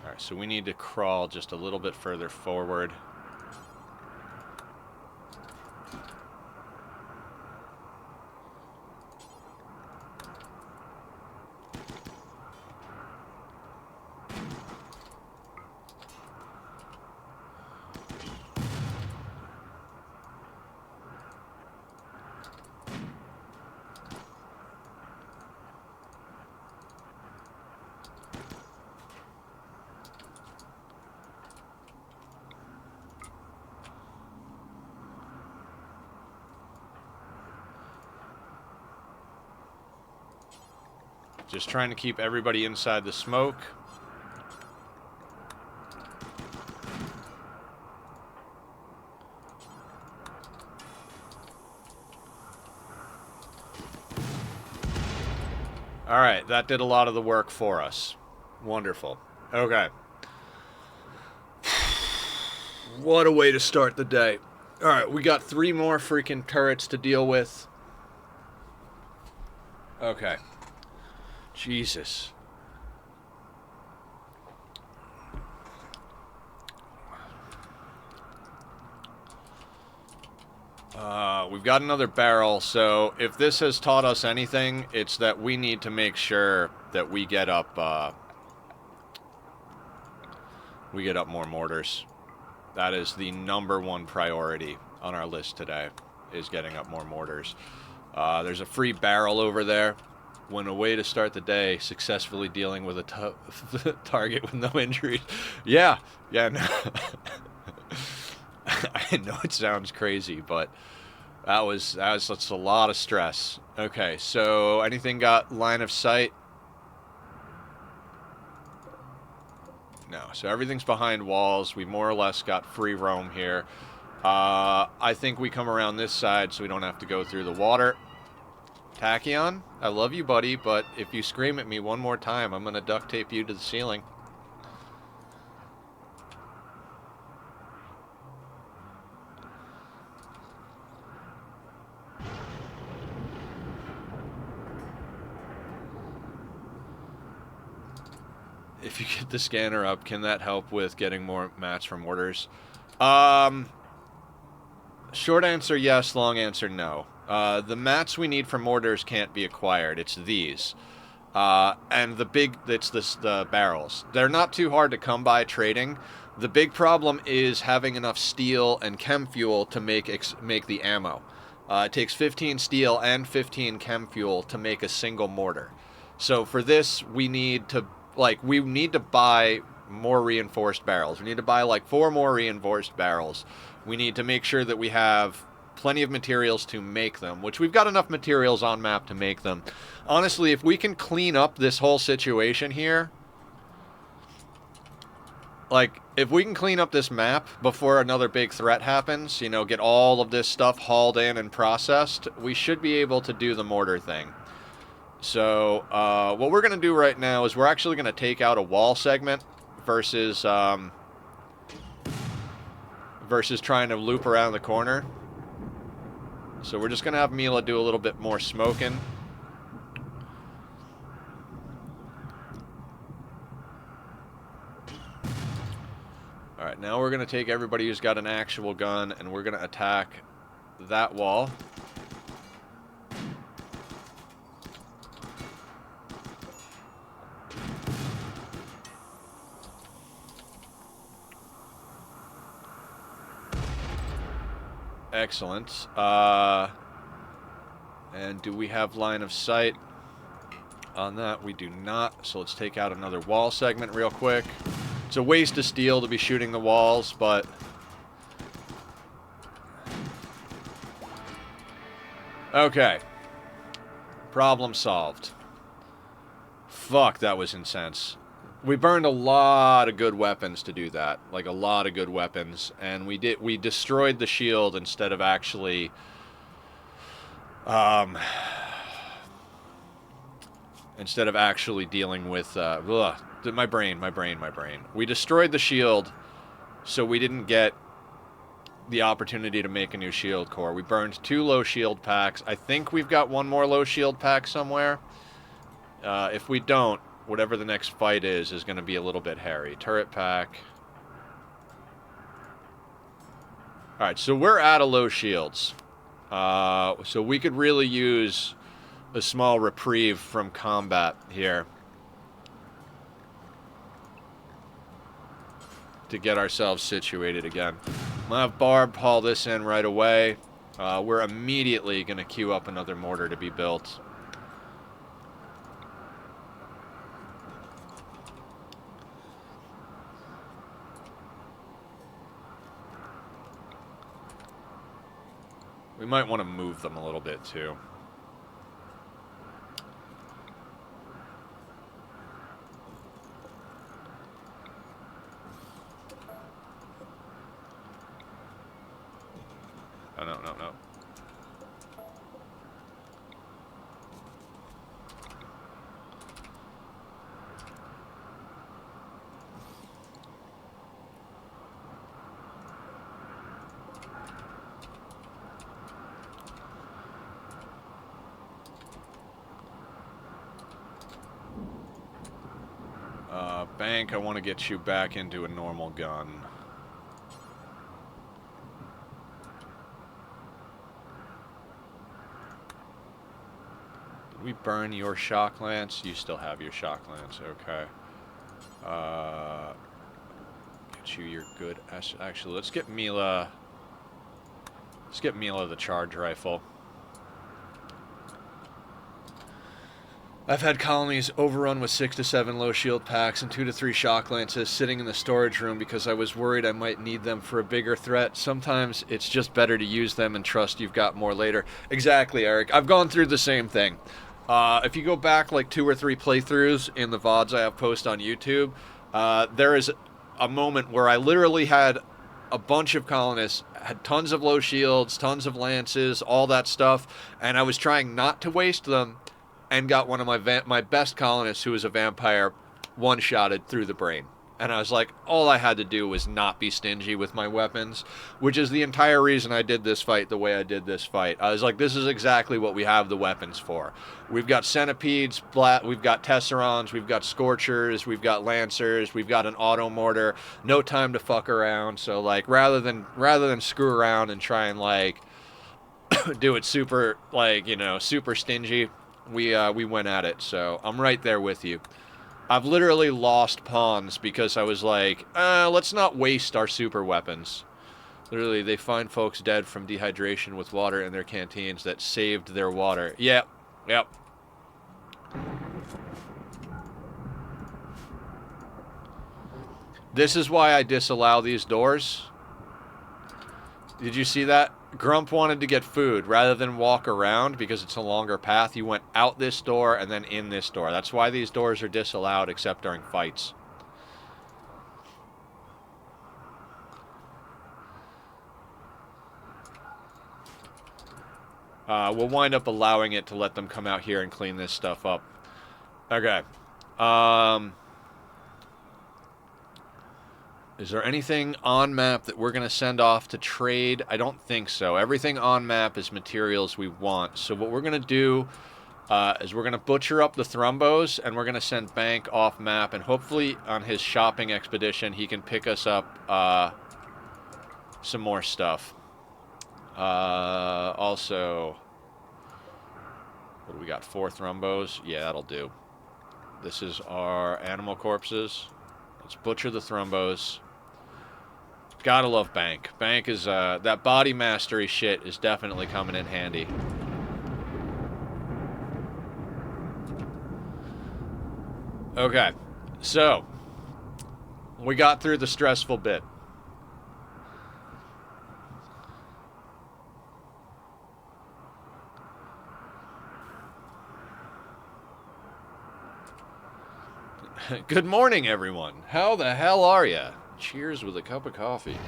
Alright, so we need to crawl just a little bit further forward. Just trying to keep everybody inside the smoke. Alright, that did a lot of the work for us. Wonderful. Okay. What a way to start the day. Alright, we got 3 more freaking turrets to deal with. Okay. Jesus. We've got another barrel, so if this has taught us anything, it's that we need to make sure that we get up more mortars. That is the #1 priority on our list today, is getting up more mortars. There's a free barrel over there. When a way to start the day, successfully dealing with a target with no injuries. Yeah, no. I know it sounds crazy, but that's a lot of stress. Okay, so anything got line of sight? No, so everything's behind walls. We more or less got free roam here. I think we come around this side so we don't have to go through the water. Tachyon, I love you, buddy, but if you scream at me one more time, I'm going to duct tape you to the ceiling. If you get the scanner up, can that help with getting more mats from mortars? Short answer, yes. Long answer, no. The mats we need for mortars can't be acquired. It's these. And the barrels. They're not too hard to come by trading. The big problem is having enough steel and chem fuel to make the ammo. It takes 15 steel and 15 chem fuel to make a single mortar. So for this, we need to buy more reinforced barrels. We need to buy like 4 more reinforced barrels. We need to make sure that we have plenty of materials to make them, which we've got enough materials on map to make them. Honestly, if we can clean up this whole situation here, like, if we can clean up this map before another big threat happens, you know, get all of this stuff hauled in and processed, we should be able to do the mortar thing. So, what we're going to do right now is we're actually going to take out a wall segment versus trying to loop around the corner. So we're just going to have Mila do a little bit more smoking. Alright, now we're going to take everybody who's got an actual gun and we're going to attack that wall. Excellent. And do we have line of sight on that? We do not. So let's take out another wall segment real quick. It's a waste of steel to be shooting the walls, but... Okay. Problem solved. Fuck, that was intense. We burned a lot of good weapons to do that. Like, a lot of good weapons. And we destroyed the shield instead of actually... instead of actually dealing with... my brain. We destroyed the shield, so we didn't get the opportunity to make a new shield core. We burned 2 low shield packs. I think we've got 1 more low shield pack somewhere. If we don't, whatever the next fight is going to be a little bit hairy. Turret pack. Alright, so we're out of low shields. So we could really use a small reprieve from combat here to get ourselves situated again. I'm going to have Barb haul this in right away. We're immediately going to queue up another mortar to be built. We might want to move them a little bit, too. Oh, no. Bank, I want to get you back into a normal gun. Did we burn your shock lance? You still have your shock lance, okay. Get you your good... Actually, let's get Mila... Let's get Mila the charge rifle. I've had colonies overrun with 6 to 7 low shield packs and 2 to 3 shock lances sitting in the storage room because I was worried I might need them for a bigger threat. Sometimes it's just better to use them and trust you've got more later. Exactly, Eric. I've gone through the same thing. If you go back like 2 or 3 playthroughs in the VODs I have posted on YouTube, there is a moment where I literally had a bunch of colonists, had tons of low shields, tons of lances, all that stuff, and I was trying not to waste them, and got one of my best colonists, who was a vampire, one-shotted through the brain. And I was like, all I had to do was not be stingy with my weapons, which is the entire reason I did this fight the way I did this fight. I was like, this is exactly what we have the weapons for. We've got centipedes, we've got tesserons, we've got scorchers, we've got lancers, we've got an auto mortar. No time to fuck around. So like, rather than screw around and try and like do it super super stingy, we went at it. So I'm right there with you. I've literally lost pawns because I was like, let's not waste our super weapons. Literally, they find folks dead from dehydration with water in their canteens that saved their water. Yep. This is why I disallow these doors. Did you see that? Grump wanted to get food rather than walk around because it's a longer path. He went out this door and then in this door. That's why these doors are disallowed except during fights. We'll wind up allowing it to let them come out here and clean this stuff up. Okay. Is there anything on map that we're going to send off to trade? I don't think so. Everything on map is materials we want. So what we're going to do is we're going to butcher up the thrombos, and we're going to send Bank off map, and hopefully on his shopping expedition he can pick us up some more stuff. Also, what do we got? 4 thrombos? Yeah, that'll do. This is our animal corpses. Let's butcher the thrombos. Gotta love Bank. Bank is, that body mastery shit is definitely coming in handy. Okay, so, we got through the stressful bit. Good morning, everyone. How the hell are ya? Cheers with a cup of coffee.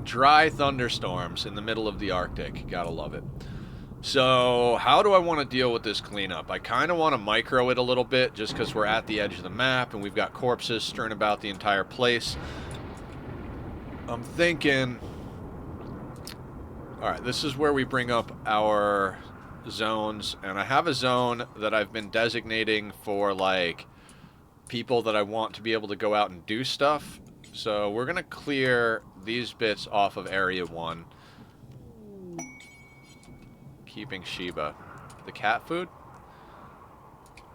Dry thunderstorms in the middle of the Arctic. Gotta love it. So, how do I want to deal with this cleanup? I kind of want to micro it a little bit just because we're at the edge of the map and we've got corpses strewn about the entire place. I'm thinking... Alright, this is where we bring up our zones, and I have a zone that I've been designating for, like, people that I want to be able to go out and do stuff. So we're going to clear these bits off of Area 1. Keeping Sheba. The cat food?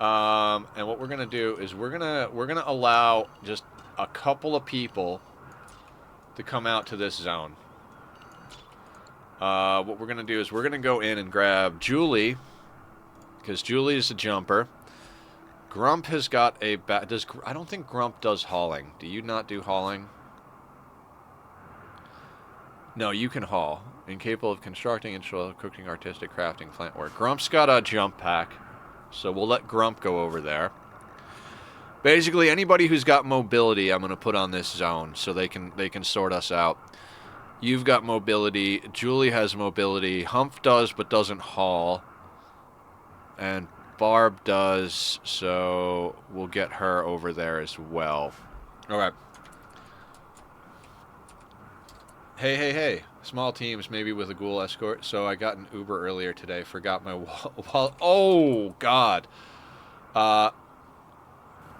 And what we're going to do is we're gonna allow just a couple of people to come out to this zone. What we're going to do is we're going to go in and grab Julie, because Julie is a jumper. Grump has got a... I don't think Grump does hauling. Do you not do hauling? No, you can haul. Incapable of constructing, installing, cooking, artistic, crafting, plant work. Grump's got a jump pack, so we'll let Grump go over there. Basically, anybody who's got mobility, I'm going to put on this zone so they can sort us out. You've got mobility. Julie has mobility. Humph does, but doesn't haul. And Barb does, so we'll get her over there as well. Alright. Hey. Small teams, maybe with a ghoul escort. So I got an Uber earlier today. Forgot my wallet. Oh, God.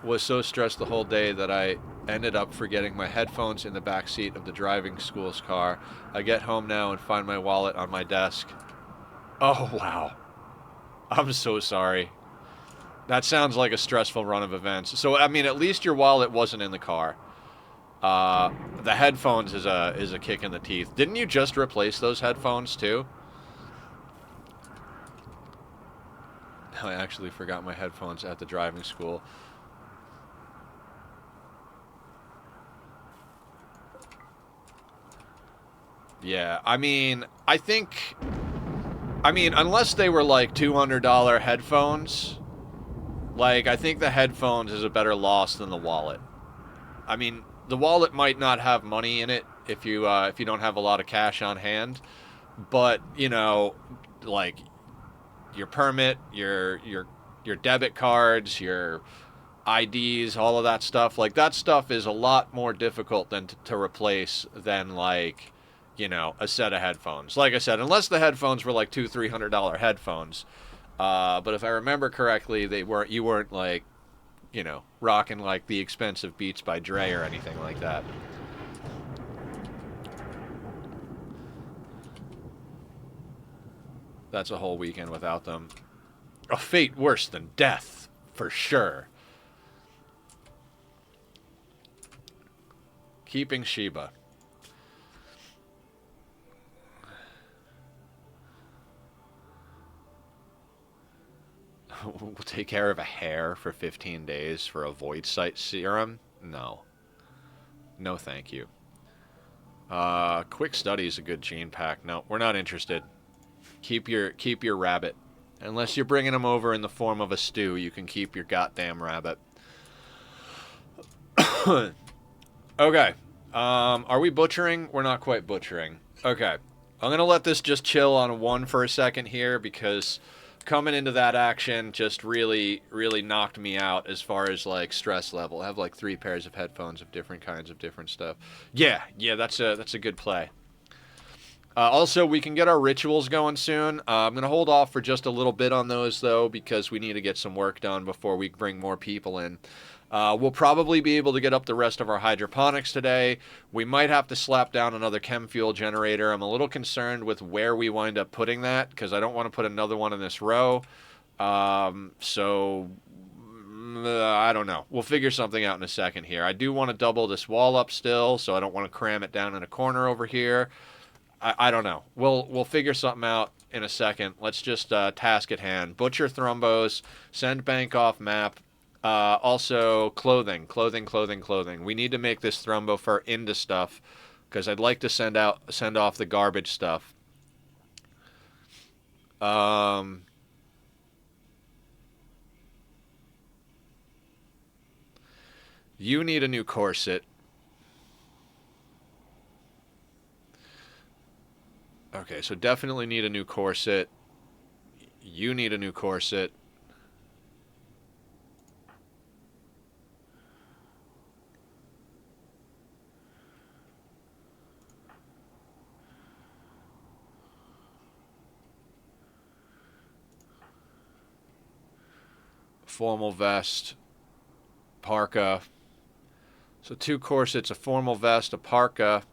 Was so stressed the whole day that I ended up forgetting my headphones in the back seat of the driving school's car. I get home now and find my wallet on my desk. Oh, wow. I'm so sorry. That sounds like a stressful run of events. So, I mean, at least your wallet wasn't in the car. The headphones is a kick in the teeth. Didn't you just replace those headphones, too? I actually forgot my headphones at the driving school. Yeah, I mean, unless they were like $200 headphones, like, I think the headphones is a better loss than the wallet. I mean, the wallet might not have money in it if you don't have a lot of cash on hand, but, you know, like, your permit, your debit cards, your IDs, all of that stuff, like, that stuff is a lot more difficult than to replace than, like, you know, a set of headphones. Like I said, unless the headphones were like $200-300 headphones. But if I remember correctly, you weren't like, you know, rocking like the expensive Beats by Dre or anything like that. That's a whole weekend without them. A fate worse than death, for sure. Keeping Sheba. We'll take care of a hair for 15 days for a void sight serum? No. No, thank you. Quick study is a good gene pack. No, we're not interested. Keep your rabbit. Unless you're bringing him over in the form of a stew, you can keep your goddamn rabbit. Okay. Are we butchering? We're not quite butchering. Okay. I'm going to let this just chill on 1 for a second here because coming into that action just really knocked me out as far as like stress level. I have like 3 pairs of headphones of different kinds of different stuff. Yeah, that's a good play. Also, we can get our rituals going soon. I'm going to hold off for just a little bit on those, though, because we need to get some work done before we bring more people in. We'll probably be able to get up the rest of our hydroponics today. We might have to slap down another chem fuel generator. I'm a little concerned with where we wind up putting that, because I don't want to put another one in this row. I don't know. We'll figure something out in a second here. I do want to double this wall up still, so I don't want to cram it down in a corner over here. I don't know. We'll figure something out in a second. Let's just task at hand. Butcher thrombos, send bank off map. Also, clothing. We need to make this thrombo fur into stuff, because I'd like to send off the garbage stuff. Um, you need a new corset. Okay, so definitely need a new corset. You need a new corset. Formal vest. Parka. So 2 corsets, a formal vest, a parka.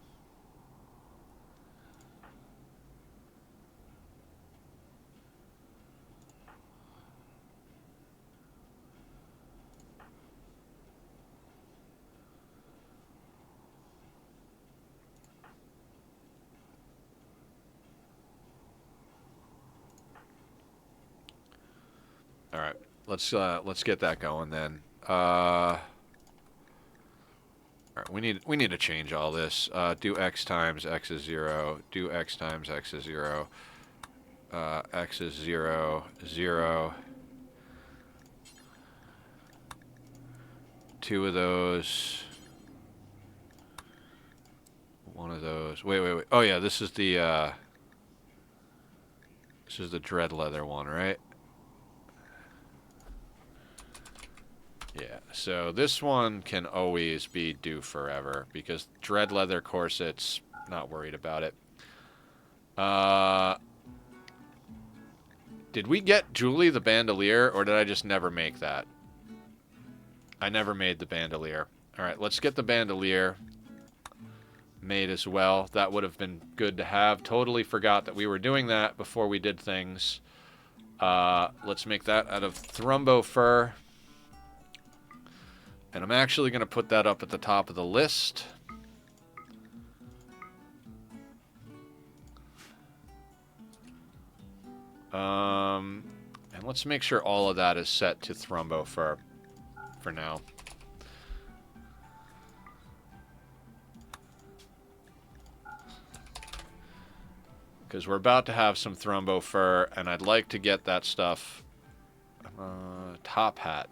All right, let's get that going then. All right, we need to change all this. Do x times x is 0. Do x times x is 0. X is 0, 0. 2 of those. 1 of those. Wait. Oh yeah, this is the dread leather one, right? Yeah, so this one can always be do forever because dread leather corsets, not worried about it. Did we get Julie the bandolier, or did I just never make that? I never made the bandolier. All right, let's get the bandolier made as well. That would have been good to have. Totally forgot that we were doing that before we did things. Let's make that out of thrumbo fur. And I'm actually going to put that up at the top of the list. And let's make sure all of that is set to thrumbo fur for now. Because we're about to have some thrumbo fur, and I'd like to get that stuff. Top hat.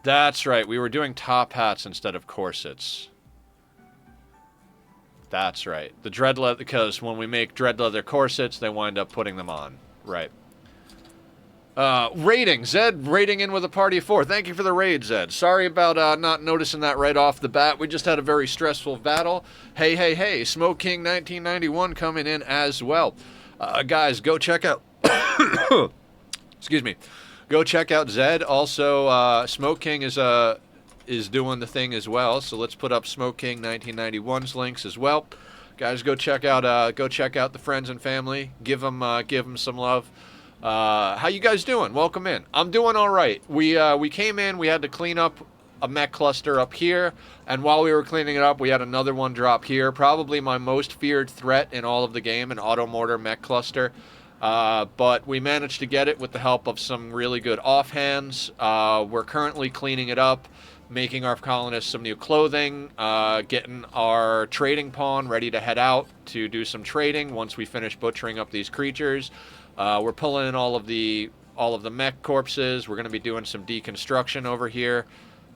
That's right, we were doing top hats instead of corsets. That's right. The dread leather, because when we make dread leather corsets, they wind up putting them on. Right. Rating. Zed rating in with a party of 4. Thank you for the raid, Zed. Sorry about not noticing that right off the bat. We just had a very stressful battle. Hey. Smoke King 1991 coming in as well. Guys, go check out... Excuse me. Go check out Zed. Also, Smoke King is doing the thing as well. So let's put up Smoke King 1991's links as well. Guys, go check out the friends and family. Give them some love. How you guys doing? Welcome in. I'm doing all right. We came in. We had to clean up a mech cluster up here, and while we were cleaning it up, we had another one drop here. Probably my most feared threat in all of the game, an auto mortar mech cluster. But we managed to get it with the help of some really good offhands. We're currently cleaning it up, making our colonists some new clothing, getting our trading pawn ready to head out to do some trading once we finish butchering up these creatures. We're pulling in all of the mech corpses. We're going to be doing some deconstruction over here.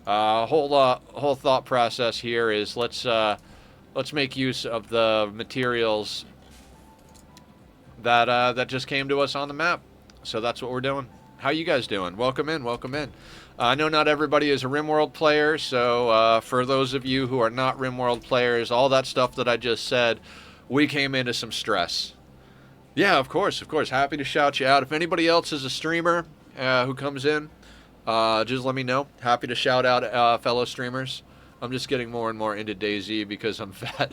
Whole thought process here is let's make use of the materials that just came to us on the map. So that's what we're doing. How you guys doing? Welcome in. I know not everybody is a Rimworld player, so for those of you who are not Rimworld players, all that stuff that I just said, we came into some stress. Yeah, of course. Happy to shout you out. If anybody else is a streamer who comes in, just let me know. Happy to shout out fellow streamers. I'm just getting more and more into DayZ because I'm fat.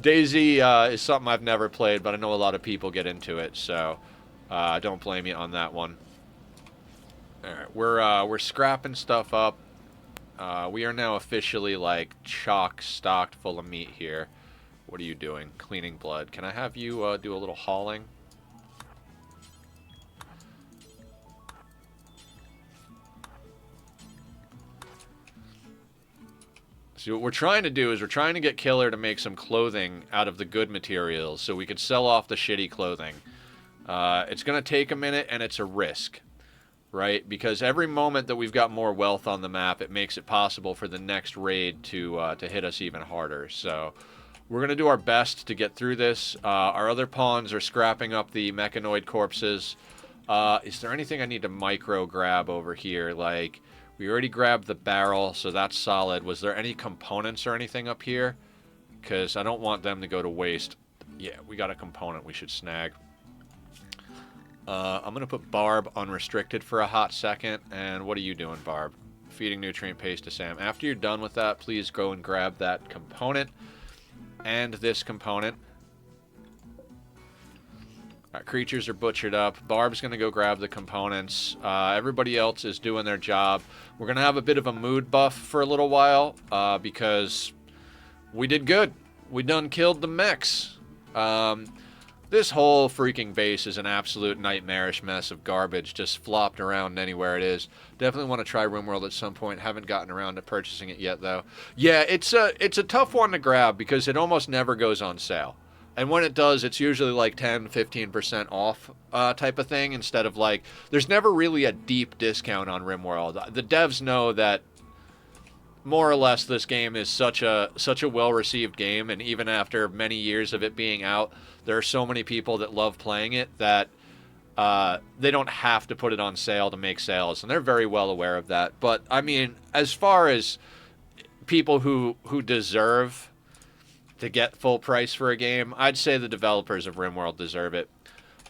DayZ is something I've never played, but I know a lot of people get into it, so don't blame me on that one. All right, we're scrapping stuff up. We are now officially like chock stocked full of meat here. What are you doing? Cleaning blood. Can I have you do a little hauling? See, what we're trying to do is we're trying to get Killer to make some clothing out of the good materials so we could sell off the shitty clothing. It's going to take a minute, and it's a risk, right? Because every moment that we've got more wealth on the map, it makes it possible for the next raid to hit us even harder. So we're going to do our best to get through this. Our other pawns are scrapping up the mechanoid corpses. Is there anything I need to micro grab over here? Like, we already grabbed the barrel, so that's solid. Was there any components or anything up here? Because I don't want them to go to waste. Yeah, we got a component we should snag. I'm going to put Barb unrestricted for a hot second. And what are you doing, Barb? Feeding nutrient paste to Sam. After you're done with that, please go and grab that component and this component. Our creatures are butchered up. Barb's going to go grab the components. Everybody else is doing their job. We're going to have a bit of a mood buff for a little while because we did good. We done killed the mechs. This whole freaking base is an absolute nightmarish mess of garbage just flopped around anywhere it is. Definitely want to try Rimworld at some point. Haven't gotten around to purchasing it yet, though. Yeah, it's a tough one to grab because it almost never goes on sale. And when it does, it's usually like 10-15% off type of thing instead of like... There's never really a deep discount on Rimworld. The devs know that more or less this game is such a well-received game, and even after many years of it being out, there are so many people that love playing it that they don't have to put it on sale to make sales, and they're very well aware of that. But, I mean, as far as people who deserve to get full price for a game, I'd say the developers of Rimworld deserve it.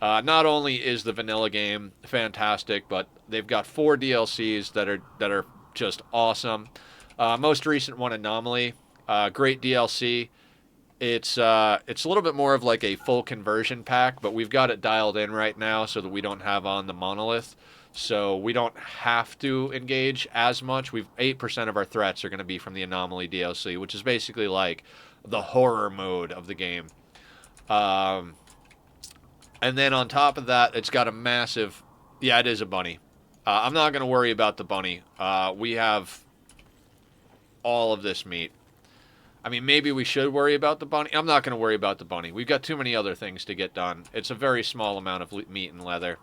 Not only is the vanilla game fantastic, but they've got 4 DLCs that are just awesome. Most recent one, Anomaly, great DLC. It's a little bit more of like a full conversion pack, but we've got it dialed in right now so that we don't have on the monolith, so we don't have to engage as much. 8% of our threats are going to be from the Anomaly DLC, which is basically like the horror mode of the game. And then on top of that, it's got a massive... Yeah, it is a bunny. I'm not going to worry about the bunny. We have all of this meat. I mean, maybe we should worry about the bunny. I'm not going to worry about the bunny. We've got too many other things to get done. It's a very small amount of meat and leather.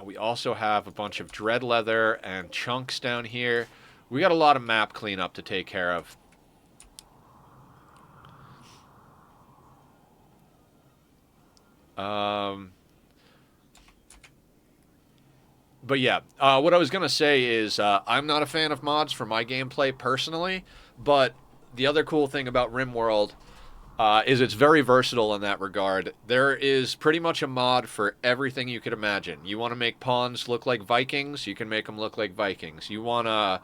We also have a bunch of dread leather and chunks down here. We got a lot of map cleanup to take care of. But yeah, what I was going to say is I'm not a fan of mods for my gameplay personally, but the other cool thing about Rimworld is it's very versatile in that regard. There is pretty much a mod for everything you could imagine. You want to make pawns look like Vikings, you can make them look like Vikings. You want to